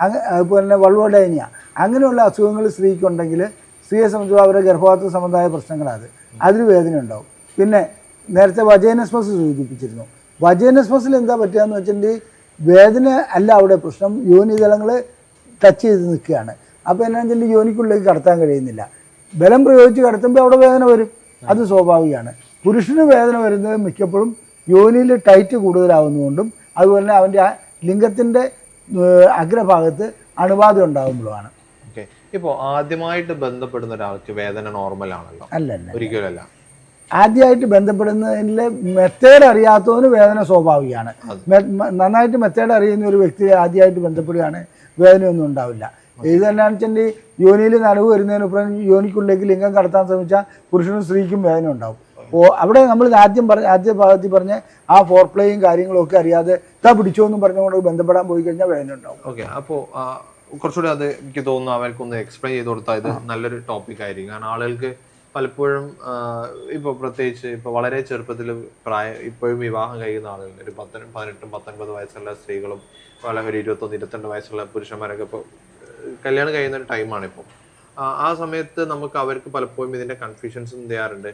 അതുപോലെ തന്നെ വൾവോഡൈനിയ, അങ്ങനെയുള്ള അസുഖങ്ങൾ സ്ത്രീക്കുണ്ടെങ്കിൽ സ്ത്രീയെ സംബന്ധിച്ച് അവരുടെ ഗർഭപാത്ര സംബന്ധമായ പ്രശ്നങ്ങളത്, അതിന് വേദന ഉണ്ടാവും. പിന്നെ നേരത്തെ വജൈനസ്മസ് സൂചിപ്പിച്ചിരുന്നു. വജൈനസ്മസിൽ എന്താ പറ്റുകയെന്ന് വെച്ചിട്ടുണ്ടെങ്കിൽ വേദന അല്ല അവിടെ പ്രശ്നം, യോനിതളങ്ങൾ ടച്ച് ചെയ്ത് നിൽക്കുകയാണ്. അപ്പോൾ എന്നാ വെച്ചിട്ടുണ്ടെങ്കിൽ യോനിക്കുള്ളിലേക്ക് കടത്താൻ കഴിയുന്നില്ല. ബലം പ്രയോഗിച്ച് കടത്തുമ്പോൾ അവിടെ വേദന വരും, അത് സ്വാഭാവികമാണ്. പുരുഷന് വേദന വരുന്നത് മിക്കപ്പോഴും യോനിയിൽ ടൈറ്റ് കൂടുതലാവുന്നതുകൊണ്ടും അതുപോലെ തന്നെ അവൻ്റെ ആ ലിംഗത്തിൻ്റെ അഗ്രഭാഗത്ത് അണുബാധ ഉണ്ടാകുമ്പോഴാണ്. ഓക്കെ, ഇപ്പോൾ ആദ്യമായിട്ട് ബന്ധപ്പെടുന്ന ഒരാൾക്ക് വേദന നോർമൽ ആണല്ലോ? അല്ലല്ല, ഒരിക്കലല്ല. ആദ്യമായിട്ട് ബന്ധപ്പെടുന്നതിൽ മെത്തേഡ് അറിയാത്തവന് വേദന സ്വാഭാവികമാണ്. നന്നായിട്ട് മെത്തേഡ് അറിയുന്ന ഒരു വ്യക്തി ആദ്യമായിട്ട് ബന്ധപ്പെടുകയാണ് വേദനയൊന്നും ഉണ്ടാവില്ല. ഇത് തന്നെയാണെന്ന് വെച്ചിട്ടുണ്ടെങ്കിൽ യോനിയിൽ നനവ് വരുന്നതിനപ്പുറം യോനിക്കുള്ളിലേക്ക് ലിംഗം കടത്താൻ ശ്രമിച്ചാൽ പുരുഷനും സ്ത്രീക്കും വേദന ഉണ്ടാവും. അവിടെ നമ്മൾ ആദ്യ ഭാഗത്തിൽ പറഞ്ഞ ആ ഫോർ പ്ലേയും കാര്യങ്ങളും ഒക്കെ അറിയാതെ പിടിച്ചോ എന്നും പറഞ്ഞുകൊണ്ട് ബന്ധപ്പെടാൻ പോയി കഴിഞ്ഞാൽ വേദന ഉണ്ടാവും. ഓക്കെ, അപ്പോൾ കുറച്ചുകൂടി അത് എനിക്ക് തോന്നുന്നു അവർക്കൊന്ന് എക്സ്പ്ലെയിൻ ചെയ്ത് കൊടുത്താൽ ഇത് നല്ലൊരു ടോപ്പിക് ആയിരിക്കും. കാരണം ആളുകൾക്ക് പലപ്പോഴും ഇപ്പോൾ പ്രത്യേകിച്ച് ഇപ്പോൾ വളരെ ചെറുപ്പത്തിൽ ഇപ്പോഴും വിവാഹം കഴിയുന്ന ആളുകൾ, ഒരു 18-19 വയസ്സുള്ള സ്ത്രീകളും ഒരു 21-22 വയസ്സുള്ള പുരുഷന്മാരൊക്കെ ഇപ്പോൾ കല്യാണം കഴിയുന്ന ഒരു ടൈമാണ് ഇപ്പോൾ. ആ സമയത്ത് നമുക്ക് അവർക്ക് പലപ്പോഴും ഇതിന്റെ കൺഫ്യൂഷൻസ് വരാറുണ്ട്.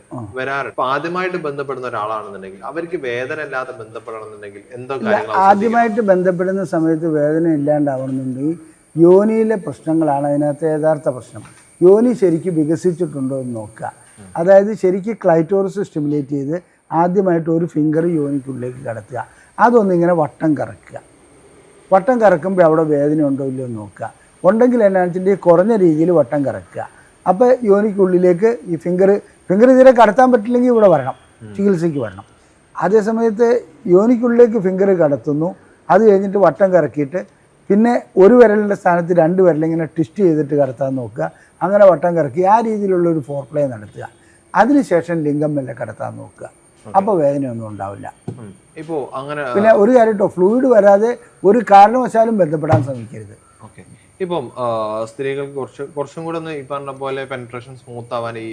അപ്പൊ ആദ്യമായിട്ട് ബന്ധപ്പെടുന്ന ഒരാളാണെന്നുണ്ടെങ്കിൽ അവർക്ക് വേദന ഇല്ലാതെ ബന്ധപ്പെടണമെന്നുണ്ടെങ്കിൽ എന്തോ കാര്യങ്ങൾ ആദ്യമായിട്ട് ബന്ധപ്പെടുന്ന സമയത്ത് വേദന ഇല്ലാണ്ടാവണമെന്നുണ്ടെങ്കിൽ യോനിയിലെ പ്രശ്നങ്ങളാണ് അതിനകത്ത് യഥാർത്ഥ പ്രശ്നം. യോനി ശരിക്കും വികസിച്ചിട്ടുണ്ടോ എന്ന് നോക്കുക. അതായത് ശരിക്കും ക്ലൈറ്റോറിസ് സ്റ്റിമുലേറ്റ് ചെയ്ത് ആദ്യമായിട്ട് ഒരു ഫിംഗർ യോനിക്കുള്ളിലേക്ക് കടത്തുക, അതൊന്നിങ്ങനെ വട്ടം കറക്കുക. വട്ടം കറക്കുമ്പോൾ അവിടെ വേദന ഉണ്ടോ ഇല്ലയോ എന്ന് നോക്കുക. ഉണ്ടെങ്കിൽ എന്നാന്ന് വെച്ചിട്ടുണ്ടെങ്കിൽ കുറഞ്ഞ രീതിയിൽ വട്ടം കറക്കുക. അപ്പോൾ യോനിക്കുള്ളിലേക്ക് ഈ ഫിംഗർ ഇതിനെ കടത്താൻ പറ്റില്ലെങ്കിൽ ഇവിടെ വരണം, ചികിത്സയ്ക്ക് വരണം. അതേസമയത്ത് യോനിക്കുള്ളിലേക്ക് ഫിംഗർ കടത്തുന്നു, അത് കഴിഞ്ഞിട്ട് വട്ടം കറക്കിയിട്ട് പിന്നെ ഒരു വിരലിൻ്റെ സ്ഥാനത്ത് 2 വിരലിങ്ങനെ ട്വിസ്റ്റ് ചെയ്തിട്ട് കടത്താൻ നോക്കുക. അങ്ങനെ വട്ടം കറക്കി ആ രീതിയിലുള്ള ഒരു ഫോർ പ്ലേ നടത്തുക. അതിനുശേഷം ലിംഗം മെല്ലെ കടത്താൻ നോക്കുക. അപ്പോൾ വേദനയൊന്നും ഉണ്ടാവില്ല. ഇപ്പോൾ അങ്ങനെ പിന്നെ ഒരു കാര്യം കേട്ടോ, ഫ്ലൂയിഡ് വരാതെ ഒരു കാരണവശാലും ബന്ധപ്പെടാൻ ശ്രമിക്കരുത്. ഓക്കെ, ഇപ്പം സ്ത്രീകൾക്ക് കുറച്ചും കൂടെ ഒന്ന് ഈ പറഞ്ഞ പോലെ പെനിട്രേഷൻ സ്മൂത്ത് ആവാൻ ഈ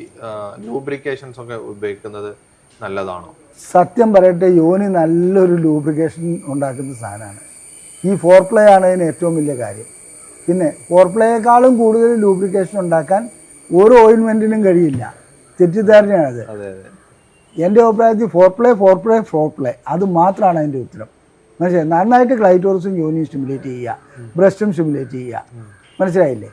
ലൂബ്രിക്കേഷൻസ് ഒക്കെ ഉപയോഗിക്കുന്നത് നല്ലതാണോ? സത്യം പറയട്ടെ, യോനി നല്ലൊരു ലൂബ്രിക്കേഷൻ ഉണ്ടാക്കുന്ന സാധനമാണ്. ഈ ഫോർ പ്ലേ ആണ് അതിന് ഏറ്റവും വലിയ കാര്യം. പിന്നെ ഫോർ പ്ലേയേക്കാളും കൂടുതൽ ലൂബ്രിക്കേഷൻ ഉണ്ടാക്കാൻ ഓരോ ഓയിൻമെൻറ്റിനും കഴിയില്ല. തെറ്റിദ്ധാരണയാണത്. എൻ്റെ അഭിപ്രായത്തിൽ ഫോർ പ്ലേ അത് മാത്രമാണ് അതിൻ്റെ ഉത്തരം. മനസ്സിലായി? നന്നായിട്ട് ക്ലൈറ്റോറിസും യോനിയും സ്റ്റിമുലേറ്റ് ചെയ്യുക, ബ്രസ്റ്റും സ്റ്റിമുലേറ്റ് ചെയ്യുക. മനസ്സിലായില്ലേ?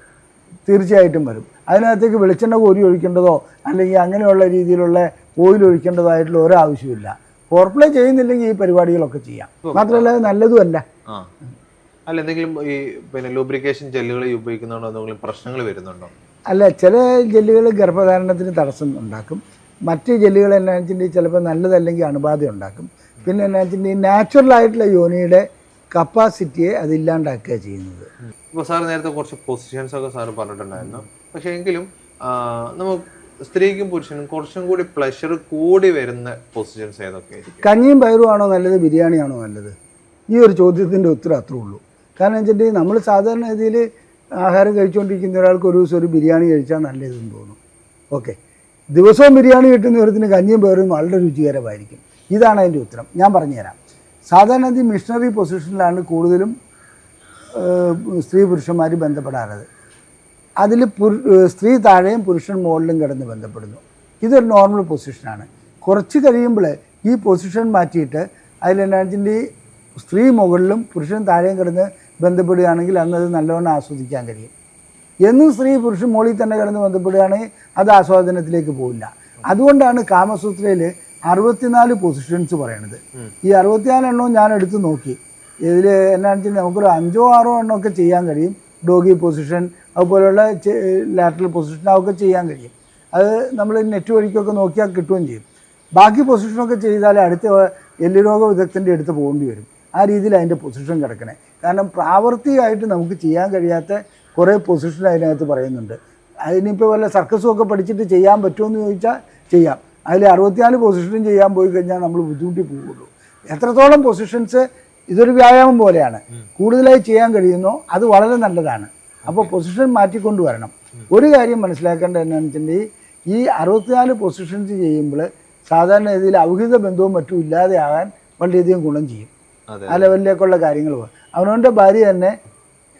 തീർച്ചയായിട്ടും വരും. അതിനകത്തേക്ക് വെളിച്ചെണ്ണ കോരി ഒഴിക്കേണ്ടതോ അല്ലെങ്കിൽ അങ്ങനെയുള്ള രീതിയിലുള്ള ഓയിൽ ഒഴിക്കേണ്ടതോ ആയിട്ടുള്ള ഒരാവശ്യമില്ല. ഫോർ പ്ലേ ചെയ്യുന്നില്ലെങ്കിൽ ഈ പരിപാടികളൊക്കെ ചെയ്യാം. മാത്രമല്ല അത് നല്ലതുമല്ല. അല്ല, എന്തെങ്കിലും ഈ പിന്നെ ലൂബ്രിക്കേഷൻ ജെല്ലുകൾ ഉപയോഗിക്കുന്നുണ്ടോ, എന്തെങ്കിലും പ്രശ്നങ്ങൾ വരുന്നുണ്ടോ? അല്ല, ചില ജെല്ലുകൾ ഗർഭധാരണത്തിന് തടസ്സം ഉണ്ടാക്കും. മറ്റ് ജെല്ലുകൾ എന്നാ വെച്ചിട്ടുണ്ടെങ്കിൽ ചിലപ്പോൾ നല്ലതല്ലെങ്കിൽ അണുബാധ ഉണ്ടാക്കും. പിന്നെ എന്നാ വെച്ചിട്ടുണ്ടെങ്കിൽ നാച്ചുറലായിട്ടുള്ള യോനിയുടെ കപ്പാസിറ്റിയെ അതില്ലാണ്ടാക്കുക ചെയ്യുന്നത്. ഇപ്പോൾ സാർ നേരത്തെ കുറച്ച് പൊസിഷൻസ് ഒക്കെ സാറ് പറഞ്ഞിട്ടുണ്ടായിരുന്നു. പക്ഷേ എങ്കിലും നമുക്ക് സ്ത്രീക്കും പുരുഷനും കുറച്ചും കൂടി പ്ലഷർ കൂടി വരുന്ന പൊസിഷൻസ് ഏതൊക്കെ? കഞ്ഞിയും പയറും ആണോ നല്ലത്, ബിരിയാണിയാണോ നല്ലത്? ഈ ഒരു ചോദ്യത്തിൻ്റെ ഉത്തരം അത്രേ ഉള്ളൂ. കാരണം വെച്ചിട്ടുണ്ടെങ്കിൽ നമ്മൾ സാധാരണ രീതിയിൽ ആഹാരം കഴിച്ചുകൊണ്ടിരിക്കുന്ന ഒരാൾക്ക് ഒരു ദിവസം ഒരു ബിരിയാണി കഴിച്ചാൽ നല്ലതെന്ന് തോന്നും. ഓക്കെ, ദിവസവും ബിരിയാണി കിട്ടുന്ന ഒരുത്തിന് കഞ്ഞിയും പയറും വളരെ രുചികരമായിരിക്കും. ഇതാണ് അതിൻ്റെ ഉത്തരം. ഞാൻ പറഞ്ഞുതരാം. സാധാരണ ഈ മിഷണറി പൊസിഷനിലാണ് കൂടുതലും സ്ത്രീ പുരുഷന്മാർ ബന്ധപ്പെടാറുള്ളത്. അതിൽ സ്ത്രീ താഴെയും പുരുഷൻ മുകളിലും കിടന്ന് ബന്ധപ്പെടുന്നു. ഇതൊരു നോർമൽ പൊസിഷനാണ്. കുറച്ച് കഴിയുമ്പോൾ ഈ പൊസിഷൻ മാറ്റിയിട്ട് അതിലെന്നാ സ്ത്രീ മുകളിലും പുരുഷൻ താഴെയും കിടന്ന് ബന്ധപ്പെടുകയാണെങ്കിൽ അന്നത് നല്ലവണ്ണം ആസ്വദിക്കാൻ കഴിയും. എന്നും സ്ത്രീ പുരുഷൻ മുകളിൽ തന്നെ കിടന്ന് ബന്ധപ്പെടുകയാണെങ്കിൽ അത് ആസ്വാദനത്തിലേക്ക് പോവില്ല. അതുകൊണ്ടാണ് കാമസൂത്രയിൽ 64 പൊസിഷൻസ് പറയണത്. ഈ 64 എണ്ണവും ഞാൻ എടുത്ത് നോക്കി. ഇതിൽ എന്നാണെന്ന് വെച്ചാൽ നമുക്കൊരു 5-6 എണ്ണമൊക്കെ ചെയ്യാൻ കഴിയും. ഡോഗി പൊസിഷൻ, അതുപോലെയുള്ള ലാറ്ററൽ പൊസിഷൻ, അതൊക്കെ ചെയ്യാൻ കഴിയും. അത് നമ്മൾ നെറ്റ് വഴിക്കൊക്കെ നോക്കിയാൽ കിട്ടുകയും ചെയ്യും. ബാക്കി പൊസിഷനൊക്കെ ചെയ്താൽ അടുത്ത എല്ലുരോഗ വിദഗ്ധൻ്റെ അടുത്ത് പോകേണ്ടി വരും. ആ രീതിയിൽ അതിൻ്റെ പൊസിഷൻ കിടക്കണേ. കാരണം പ്രാവർത്തികമായിട്ട് നമുക്ക് ചെയ്യാൻ കഴിയാത്ത കുറേ പൊസിഷൻ അതിനകത്ത് പറയുന്നുണ്ട്. അതിനിപ്പോൾ വല്ല സർക്കസും ഒക്കെ പഠിച്ചിട്ട് ചെയ്യാൻ പറ്റുമെന്ന് ചോദിച്ചാൽ ചെയ്യാം. അതിൽ 64 പൊസിഷനും ചെയ്യാൻ പോയി കഴിഞ്ഞാൽ നമ്മൾ ബുദ്ധിമുട്ടി പോവുള്ളൂ. എത്രത്തോളം പൊസിഷൻസ് ഇതൊരു വ്യായാമം പോലെയാണ്. കൂടുതലായി ചെയ്യാൻ കഴിയുന്നോ അത് വളരെ നല്ലതാണ്. അപ്പോൾ പൊസിഷൻ മാറ്റിക്കൊണ്ടുവരണം. ഒരു കാര്യം മനസ്സിലാക്കേണ്ടത് എന്താണെന്ന് വെച്ചിട്ടുണ്ടെങ്കിൽ ഈ 64 പൊസിഷൻസ് ചെയ്യുമ്പോൾ സാധാരണ രീതിയിൽ ഔഹിക ബന്ധവും മറ്റും ഇല്ലാതെ ആകാൻ വളരെയധികം ഗുണം ചെയ്യും. ആ ലെവലിലേക്കുള്ള കാര്യങ്ങൾ പോകും. അവനവൻ്റെ ഭാര്യ തന്നെ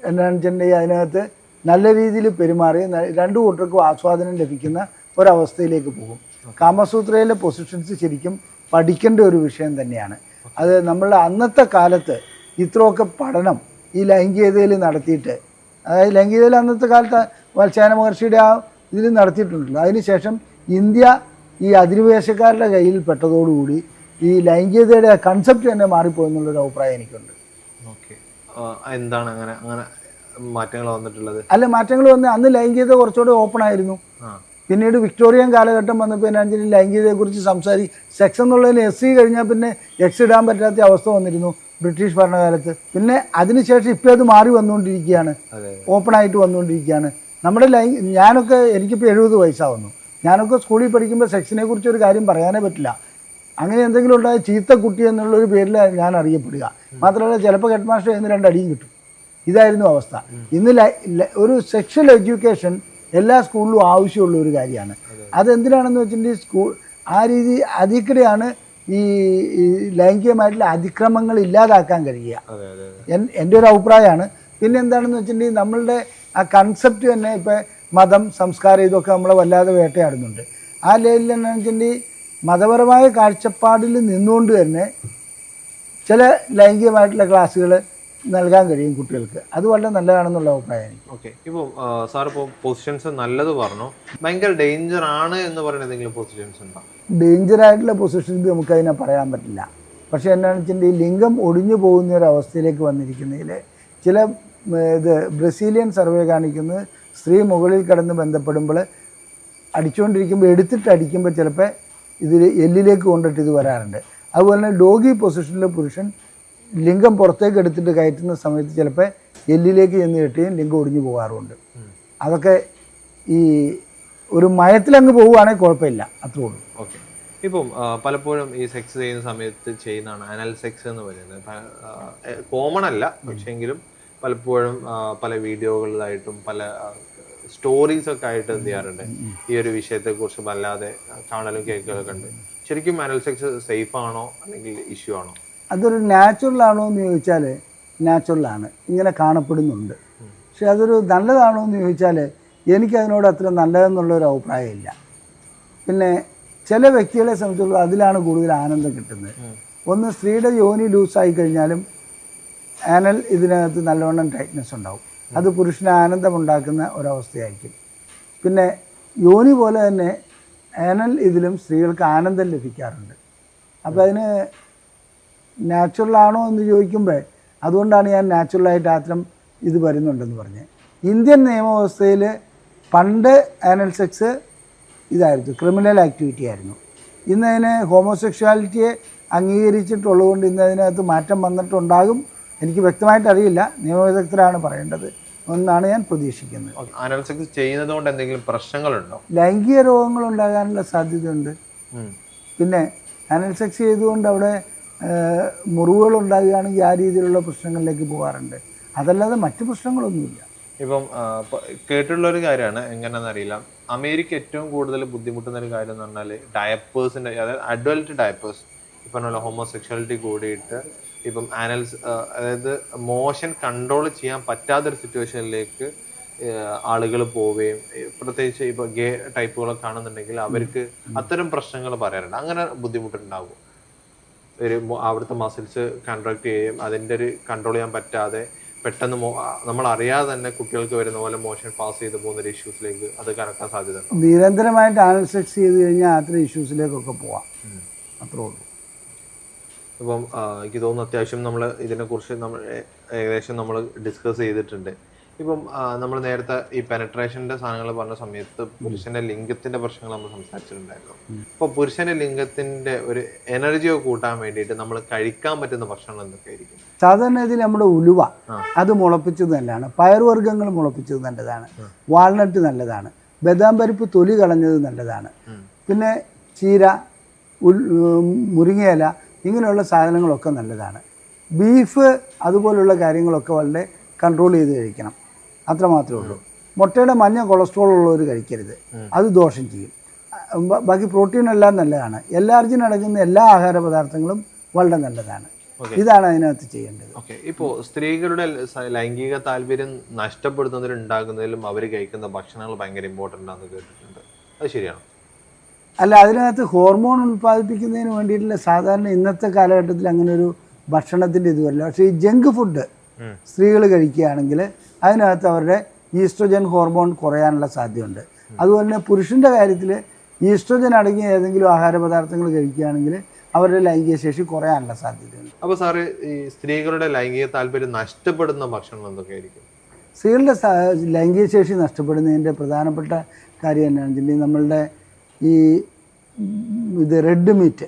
എന്താണെന്ന് വെച്ചിട്ടുണ്ടെങ്കിൽ അതിനകത്ത് നല്ല രീതിയിൽ പെരുമാറി രണ്ടു കൂട്ടർക്കും ആസ്വാദനം ലഭിക്കുന്ന ഒരവസ്ഥയിലേക്ക് പോകും. കാമസൂത്രയിലെ പൊസിഷൻസ് ശരിക്കും പഠിക്കേണ്ട ഒരു വിഷയം തന്നെയാണ്. അത് നമ്മളുടെ അന്നത്തെ കാലത്ത് ഇത്രയൊക്കെ പഠനം ഈ ലൈംഗികതയിൽ നടത്തിയിട്ട്, അതായത് ലൈംഗികതയിൽ അന്നത്തെ കാലത്ത് വത്സ്യായന മഹർഷിയുടെ ആ ഇതിൽ നടത്തിയിട്ടുണ്ടല്ലോ. അതിനുശേഷം ഇന്ത്യ ഈ അധിനിവേശക്കാരുടെ കയ്യിൽ പെട്ടതോടുകൂടി ഈ ലൈംഗികതയുടെ കൺസെപ്റ്റ് തന്നെ മാറിപ്പോയെന്നുള്ളൊരു അഭിപ്രായം എനിക്കുണ്ട്. എന്താണ് അങ്ങനെ അങ്ങനെ മാറ്റങ്ങൾ വന്നിട്ടുള്ളത്? അല്ല, മാറ്റങ്ങൾ വന്ന് അന്ന് ലൈംഗികത കുറച്ചുകൂടെ ഓപ്പൺ ആയിരുന്നു. പിന്നീട് വിക്ടോറിയൻ കാലഘട്ടം വന്നപ്പോൾ എന്നാണെന്ന് ലൈംഗികതയെക്കുറിച്ച് സെക്സ് എന്നുള്ളതിന് SC കഴിഞ്ഞാൽ പിന്നെ X ഇടാൻ പറ്റാത്ത അവസ്ഥ വന്നിരുന്നു ബ്രിട്ടീഷ് ഭരണകാലത്ത്. പിന്നെ അതിനുശേഷം ഇപ്പോൾ അത് മാറി വന്നുകൊണ്ടിരിക്കുകയാണ്, ഓപ്പൺ ആയിട്ട് വന്നുകൊണ്ടിരിക്കുകയാണ്. നമ്മുടെ ഞാനൊക്കെ എനിക്കിപ്പോൾ 70 വയസ്സാവുന്നു. ഞാനൊക്കെ സ്കൂളിൽ പഠിക്കുമ്പോൾ സെക്സിനെ കുറിച്ച് ഒരു കാര്യം പറയാനേ പറ്റില്ല. അങ്ങനെ എന്തെങ്കിലും ഉണ്ടായ ചീത്ത കുട്ടി എന്നുള്ളൊരു പേരിൽ ഞാൻ അറിയപ്പെടുക. മാത്രമല്ല ചിലപ്പോൾ ഹെഡ് മാസ്റ്റർ എന്ന് 2 അടിയും കിട്ടും. ഇതായിരുന്നു അവസ്ഥ. ഇന്ന് ഒരു സെക്ഷൽ എഡ്യൂക്കേഷൻ എല്ലാ സ്കൂളിലും ആവശ്യമുള്ള ഒരു കാര്യമാണ്. അതെന്തിനാണെന്ന് വെച്ചിട്ടുണ്ടെങ്കിൽ ആ രീതി അതിൽക്കിടെയാണ് ഈ ലൈംഗികമായിട്ടുള്ള അതിക്രമങ്ങൾ ഇല്ലാതാക്കാൻ കഴിയുക. എൻ്റെ ഒരു അഭിപ്രായമാണ്. പിന്നെ എന്താണെന്ന് വെച്ചിട്ടുണ്ടെങ്കിൽ നമ്മളുടെ ആ കൺസെപ്റ്റ് തന്നെ ഇപ്പോൾ മതം, സംസ്കാരം ഇതൊക്കെ നമ്മളെ വല്ലാതെ വേട്ടയാടുന്നുണ്ട്. ആ ലെവലിൽ എന്താണെന്ന് വെച്ചിട്ടുണ്ടെങ്കിൽ മതപരമായ കാഴ്ചപ്പാടിൽ നിന്നുകൊണ്ട് തന്നെ ചില ലൈംഗികമായിട്ടുള്ള ക്ലാസ്സുകൾ നൽകാൻ കഴിയും കുട്ടികൾക്ക്. അത് വളരെ നല്ലതാണെന്നുള്ള അഭിപ്രായം എനിക്ക്. ഓക്കെ, ഇപ്പോൾ സാർ ഇപ്പോൾ പൊസിഷൻസ് നല്ലത് പറഞ്ഞു, ഭയങ്കര ഡേഞ്ചർ ആണ് എന്ന് പറയുന്ന ഏതെങ്കിലും പൊസിഷൻസ് ഉണ്ടോ? ഡേഞ്ചറായിട്ടുള്ള പൊസിഷൻസ് നമുക്കതിനെ പറയാൻ പറ്റില്ല. പക്ഷേ എന്താണെന്ന് വെച്ചിട്ടുണ്ടെങ്കിൽ ലിംഗം ഒടിഞ്ഞു പോകുന്ന ഒരു അവസ്ഥയിലേക്ക് വന്നിരിക്കുന്നതിൽ ചില ബ്രസീലിയൻ സർവേ കാണിക്കുന്നത് സ്ത്രീ മുകളിൽ കിടന്ന് ബന്ധപ്പെടുമ്പോൾ അടിച്ചുകൊണ്ടിരിക്കുമ്പോൾ എടുത്തിട്ട് അടിക്കുമ്പോൾ ചിലപ്പോൾ ഇതിൽ എല്ലിലേക്ക് കൊണ്ടിട്ട് ഇത് വരാറുണ്ട്. അതുപോലെ തന്നെ ഡോഗി പൊസിഷനിൽ പുരുഷൻ ലിംഗം പുറത്തേക്ക് എടുത്തിട്ട് കയറ്റുന്ന സമയത്ത് ചിലപ്പോൾ എല്ലിലേക്ക് ചെന്ന് കെട്ടുകയും ലിംഗം ഒടിഞ്ഞു പോകാറുമുണ്ട്. അതൊക്കെ ഈ ഒരു മയത്തിലങ്ങ് പോവുകയാണെങ്കിൽ കുഴപ്പമില്ല, അത്രേ ഉള്ളൂ. ഓക്കെ, ഇപ്പം പലപ്പോഴും ഈ സെക്സ് ചെയ്യുന്ന സമയത്ത് ചെയ്യുന്നതാണ് അനൽ സെക്സ് എന്ന് പറയുന്നത്. കോമൺ അല്ല, പക്ഷേങ്കിലും പലപ്പോഴും പല വീഡിയോകളിലായിട്ടും പല സ്റ്റോറീസ് ഒക്കെ ആയിട്ട് എന്ത് ചെയ്യാറുണ്ട്, ഈ ഒരു വിഷയത്തെക്കുറിച്ച് വല്ലാതെ കാണലും കേൾക്കലൊക്കെ ഉണ്ട്. ശരിക്കും അനൽ സെക്സ് സേഫ് ആണോ അല്ലെങ്കിൽ ഇഷ്യൂ ആണോ? അതൊരു നാച്ചുറൽ ആണോ എന്ന് ചോദിച്ചാൽ നാച്ചുറലാണ്, ഇങ്ങനെ കാണപ്പെടുന്നുണ്ട്. പക്ഷെ അതൊരു നല്ലതാണോ എന്ന് ചോദിച്ചാൽ എനിക്കതിനോട് അത്ര നല്ലതെന്നുള്ളൊരു അഭിപ്രായമില്ല. പിന്നെ ചില വ്യക്തികളെ സംബന്ധിച്ചുള്ള അതിലാണ് കൂടുതൽ ആനന്ദം കിട്ടുന്നത്. ഒന്ന്, സ്ത്രീയുടെ യോനി ലൂസായി കഴിഞ്ഞാലും ആനൽ ഇതിനകത്ത് നല്ലവണ്ണം ടൈറ്റ്നെസ് ഉണ്ടാവും. അത് പുരുഷന് ആനന്ദമുണ്ടാക്കുന്ന ഒരവസ്ഥയായിരിക്കും. പിന്നെ യോനി പോലെ തന്നെ ആനൽ ഇതിലും സ്ത്രീകൾക്ക് ആനന്ദം ലഭിക്കാറുണ്ട്. അപ്പോൾ അതിന് നാച്ചുറൽ ആണോ എന്ന് ചോദിക്കുമ്പോൾ അതുകൊണ്ടാണ് ഞാൻ നാച്ചുറലായിട്ട് അത്തരം ഇത് വരുന്നുണ്ടെന്ന് പറഞ്ഞത്. ഇന്ത്യൻ നിയമവ്യവസ്ഥയിൽ പണ്ട് ആനൽ സെക്സ് ഇതായിരുന്നു, ക്രിമിനൽ ആക്ടിവിറ്റി ആയിരുന്നു. ഇന്നതിന് ഹോമോസെക്ഷുവാലിറ്റിയെ അംഗീകരിച്ചിട്ടുള്ളതുകൊണ്ട് ഇന്നതിനകത്ത് മാറ്റം വന്നിട്ടുണ്ടാകും. എനിക്ക് വ്യക്തമായിട്ട് അറിയില്ല, നിയമവിദഗ്ധരാണ് പറയേണ്ടത് എന്നാണ് ഞാൻ പ്രതീക്ഷിക്കുന്നത്. അനൽ സെക്സ് ചെയ്യുന്നത് കൊണ്ട് എന്തെങ്കിലും പ്രശ്നങ്ങളുണ്ടോ? ലൈംഗിക രോഗങ്ങൾ ഉണ്ടാകാനുള്ള സാധ്യതയുണ്ട്. പിന്നെ അനൽ സെക്സ് ചെയ്തുകൊണ്ട് അവിടെ മുറിവുകൾ ഉണ്ടാകുകയാണെങ്കിൽ ആ രീതിയിലുള്ള പ്രശ്നങ്ങളിലേക്ക് പോകാറുണ്ട്. അതല്ലാതെ മറ്റു പ്രശ്നങ്ങളൊന്നുമില്ല. ഇപ്പം കേട്ടുള്ളൊരു കാര്യമാണ്, എങ്ങനെയാണെന്ന് അറിയില്ല, അമേരിക്ക ഏറ്റവും കൂടുതൽ ബുദ്ധിമുട്ടുന്ന ഒരു കാര്യം എന്ന് പറഞ്ഞാൽ ഡയപ്പേഴ്സിൻ്റെ, അതായത് അഡൽട്ട് ഡയപ്പേഴ്സ്, ഇപ്പം ഹോമോസെക്ഷാലിറ്റി കൂടിയിട്ട് ഇപ്പം ആനൽസ്, അതായത് മോഷൻ കൺട്രോൾ ചെയ്യാൻ പറ്റാത്തൊരു സിറ്റുവേഷനിലേക്ക് ആളുകൾ പോവുകയും, പ്രത്യേകിച്ച് ഇപ്പോൾ ഗേ ടൈപ്പുകളൊക്കെ കാണുന്നുണ്ടെങ്കിൽ അവർക്ക് അത്തരം പ്രശ്നങ്ങൾ പറയാറുണ്ട്. അങ്ങനെ ബുദ്ധിമുട്ടുണ്ടാകും. ഒരു അവിടുത്തെ മസിൽസ് കൺട്രാക്ട് ചെയ്യുകയും അതിൻ്റെ ഒരു കൺട്രോൾ ചെയ്യാൻ പറ്റാതെ പെട്ടെന്ന് നമ്മൾ അറിയാതെ തന്നെ കുട്ടികൾക്ക് വരുന്ന പോലെ മോഷൻ പാസ് ചെയ്ത് പോകുന്ന ഒരു ഇഷ്യൂസിലേക്ക് അത് കടക്കാൻ സാധ്യത ഉണ്ട്. നിരന്തരമായിട്ട് ആനൽ സെക്സ് ചെയ്ത് കഴിഞ്ഞാൽ അത്ര ഇഷ്യൂസിലേക്കൊക്കെ പോവാം, അത്രേ ഉള്ളൂ. ഇപ്പം എനിക്ക് തോന്നുന്നു അത്യാവശ്യം നമ്മൾ ഇതിനെക്കുറിച്ച് നമ്മൾ ഏകദേശം നമ്മൾ ഡിസ്കസ് ചെയ്തിട്ടുണ്ട്. ഇപ്പം നമ്മൾ നേരത്തെ ഈ പെനട്രേഷൻ്റെ സാധനങ്ങൾ പറഞ്ഞ സമയത്ത് പുരുഷന്റെ ലിംഗത്തിന്റെ പ്രശ്നങ്ങൾ നമ്മൾ സംസാരിച്ചിട്ടുണ്ടായിരുന്നു. അപ്പോൾ പുരുഷന്റെ ലിംഗത്തിന്റെ ഒരു എനർജിയോ കൂട്ടാൻ വേണ്ടിയിട്ട് നമ്മൾ കഴിക്കാൻ പറ്റുന്ന ഭക്ഷണം എന്തൊക്കെയായിരിക്കും? സാധാരണ ഇതിൽ നമ്മുടെ ഉലുവ അത് മുളപ്പിച്ചത് നല്ലതാണ്. പയറുവർഗ്ഗങ്ങൾ മുളപ്പിച്ചത് നല്ലതാണ്. വാൾനട്ട് നല്ലതാണ്. ബദാം പരിപ്പ് തൊലി കളഞ്ഞത് നല്ലതാണ്. പിന്നെ ചീര, മുരിങ്ങയില, ഇങ്ങനെയുള്ള സാധനങ്ങളൊക്കെ നല്ലതാണ്. ബീഫ് അതുപോലുള്ള കാര്യങ്ങളൊക്കെ വളരെ കൺട്രോൾ ചെയ്ത് കഴിക്കണം, അത്രമാത്രമേ ഉള്ളൂ. മുട്ടയുടെ മഞ്ഞ കൊളസ്ട്രോൾ ഉള്ളവർ കഴിക്കരുത്, അത് ദോഷം ചെയ്യും. ബാക്കി പ്രോട്ടീൻ എല്ലാം നല്ലതാണ്. എല്ലാർജിൻ അടങ്ങുന്ന എല്ലാ ആഹാര പദാർത്ഥങ്ങളും വളരെ നല്ലതാണ്. ഇതാണ് അതിനകത്ത് ചെയ്യേണ്ടത്. ഓക്കെ. ഇപ്പോൾ സ്ത്രീകളുടെ ലൈംഗിക താല്പര്യം നഷ്ടപ്പെടുത്തുന്നതിൽ ഉണ്ടാകുന്നതിലും അവർ കഴിക്കുന്ന ഭക്ഷണങ്ങൾ ഭയങ്കര ഇമ്പോർട്ടൻ്റ് ആണെന്ന് കേട്ടിട്ടുണ്ട്. അത് ശരിയാണോ? അല്ല, അതിനകത്ത് ഹോർമോൺ ഉൽപ്പാദിപ്പിക്കുന്നതിന് വേണ്ടിയിട്ടുള്ള സാധാരണ ഇന്നത്തെ കാലഘട്ടത്തിൽ അങ്ങനെ ഒരു ഭക്ഷണത്തിൻ്റെ ഇത് വരില്ല. പക്ഷേ ഈ ജങ്ക് ഫുഡ് സ്ത്രീകൾ കഴിക്കുകയാണെങ്കിൽ അതിനകത്ത് അവരുടെ ഈസ്ട്രോജൻ ഹോർമോൺ കുറയാനുള്ള സാധ്യതയുണ്ട്. അതുപോലെ തന്നെ പുരുഷൻ്റെ കാര്യത്തിൽ ഈസ്ട്രോജൻ അടങ്ങിയ ഏതെങ്കിലും ആഹാര പദാർത്ഥങ്ങൾ കഴിക്കുകയാണെങ്കിൽ അവരുടെ ലൈംഗിക ശേഷി കുറയാനുള്ള സാധ്യതയുണ്ട്. അപ്പോൾ സാറ് ഈ സ്ത്രീകളുടെ ലൈംഗിക താല്പര്യം നഷ്ടപ്പെടുന്ന ഭക്ഷണങ്ങൾ എന്തൊക്കെയായിരിക്കും? സ്ത്രീകളുടെ ലൈംഗിക ശേഷി നഷ്ടപ്പെടുന്നതിൻ്റെ പ്രധാനപ്പെട്ട കാര്യം എന്നാണെന്ന് വെച്ചിട്ടുണ്ടെങ്കിൽ നമ്മളുടെ ഈ റെഡ് മീറ്റ്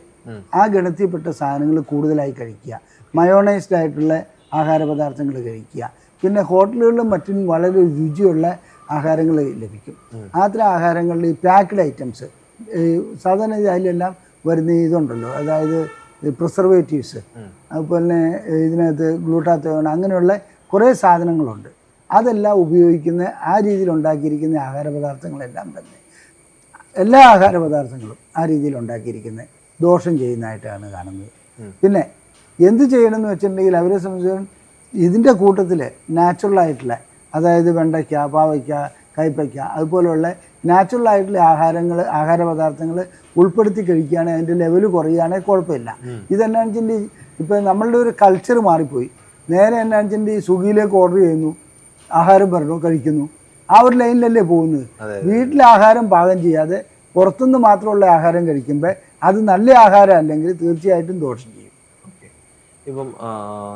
ആ ഗണത്തിൽപ്പെട്ട സാധനങ്ങൾ കൂടുതലായി കഴിക്കുക, മയോണൈസ്ഡ് ആയിട്ടുള്ള ആഹാര പദാർത്ഥങ്ങൾ കഴിക്കുക, പിന്നെ ഹോട്ടലുകളിലും മറ്റും വളരെ രുചിയുള്ള ആഹാരങ്ങൾ ലഭിക്കും. അത്തരം ആഹാരങ്ങളിൽ ഈ പാക്ക്ഡ് ഐറ്റംസ് സാധാരണ അതിലെല്ലാം വരുന്ന ഇതുണ്ടല്ലോ, അതായത് പ്രിസർവേറ്റീവ്സ്, അതുപോലെ തന്നെ ഇതിനകത്ത് ഗ്ലൂട്ടാത്തോൺ, അങ്ങനെയുള്ള കുറേ സാധനങ്ങളുണ്ട്. അതെല്ലാം ഉപയോഗിക്കുന്ന ആ രീതിയിൽ ഉണ്ടാക്കിയിരിക്കുന്ന ആഹാര പദാർത്ഥങ്ങളെല്ലാം തന്നെ, എല്ലാ ആഹാര പദാർത്ഥങ്ങളും ആ രീതിയിൽ ഉണ്ടാക്കിയിരിക്കുന്നത് ദോഷം ചെയ്യുന്നതായിട്ടാണ് കാണുന്നത്. പിന്നെ എന്ത് ചെയ്യണമെന്ന് വെച്ചിട്ടുണ്ടെങ്കിൽ അവരെ സംബന്ധിച്ചിടത്തോളം ഇതിൻ്റെ കൂട്ടത്തിൽ നാച്ചുറലായിട്ടുള്ള, അതായത് വെണ്ടയ്ക്ക, പാവയ്ക്ക, കയ്പ്പയ്ക്ക, അതുപോലെയുള്ള നാച്ചുറലായിട്ടുള്ള ആഹാര പദാർത്ഥങ്ങൾ ഉൾപ്പെടുത്തി കഴിക്കുകയാണെങ്കിൽ അതിൻ്റെ ലെവൽ കുറയുകയാണെങ്കിൽ കുഴപ്പമില്ല. ഇതെന്നാന്ന് വെച്ചിട്ടുണ്ടെങ്കിൽ ഇപ്പോൾ നമ്മളുടെ ഒരു കൾച്ചർ മാറിപ്പോയി. നേരെ എന്നാന്ന് വെച്ചിട്ടുണ്ടെങ്കിൽ ഈ സ്വിഗ്ഗിയിലേക്ക് ഓർഡർ ചെയ്യുന്നു, ആഹാരം പറഞ്ഞു കഴിക്കുന്നു, ആ ഒരു ലൈനിലല്ലേ പോകുന്നത്. വീട്ടിലെ ആഹാരം പാകം ചെയ്യാതെ പുറത്തുനിന്ന് മാത്രമുള്ള ആഹാരം കഴിക്കുമ്പോൾ അത് നല്ല ആഹാരം അല്ലെങ്കിൽ തീർച്ചയായിട്ടും ദോഷം ചെയ്യും. ഇപ്പം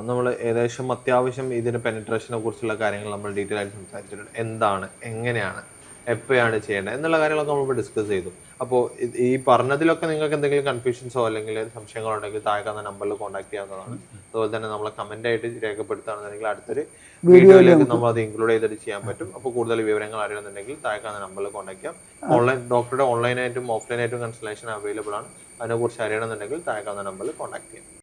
നമ്മൾ ഏകദേശം അത്യാവശ്യം ഇതിൻ്റെ പെനിട്രേഷനെ കുറിച്ചുള്ള കാര്യങ്ങൾ നമ്മൾ ഡീറ്റെയിൽ ആയിട്ട് സംസാരിച്ചിട്ടുണ്ട്. എന്താണ്, എങ്ങനെയാണ്, എപ്പോഴാണ് ചെയ്യേണ്ടത് എന്നുള്ള കാര്യങ്ങളൊക്കെ നമ്മളിപ്പോൾ ഡിസ്കസ് ചെയ്തു. അപ്പോൾ ഈ പറഞ്ഞതിലൊക്കെ നിങ്ങൾക്ക് എന്തെങ്കിലും കൺഫ്യൂഷൻസോ അല്ലെങ്കിൽ സംശയങ്ങളോ ഉണ്ടെങ്കിൽ താഴെ കാണുന്ന നമ്പറിൽ കോൺടാക്ട് ചെയ്യാവുന്നതാണ്. അതുപോലെ തന്നെ നമ്മളെ കമൻ്റ് ആയിട്ട് രേഖപ്പെടുത്തുകയാണെന്നുണ്ടെങ്കിൽ അടുത്തൊരു വീഡിയോയിലേക്ക് നമ്മൾ അത് ഇൻക്ലൂഡ് ചെയ്തിട്ട് ചെയ്യാൻ പറ്റും. അപ്പോൾ കൂടുതൽ വിവരങ്ങൾ അറിയണമെന്നുണ്ടെങ്കിൽ താഴെ കാണുന്ന നമ്പറിൽ കോൺടാക്ട് ചെയ്യാം. ഡോക്ടറുടെ ഓൺലൈനായിട്ടും ഓഫ്ലൈനായിട്ടും കൺസൾട്ടേഷൻ അവൈലബിൾ ആണ്. അതിനെക്കുറിച്ച് അറിയണമെന്നുണ്ടെങ്കിൽ താഴെ കാണുന്ന നമ്പറിൽ കോൺടാക്ട് ചെയ്യാം.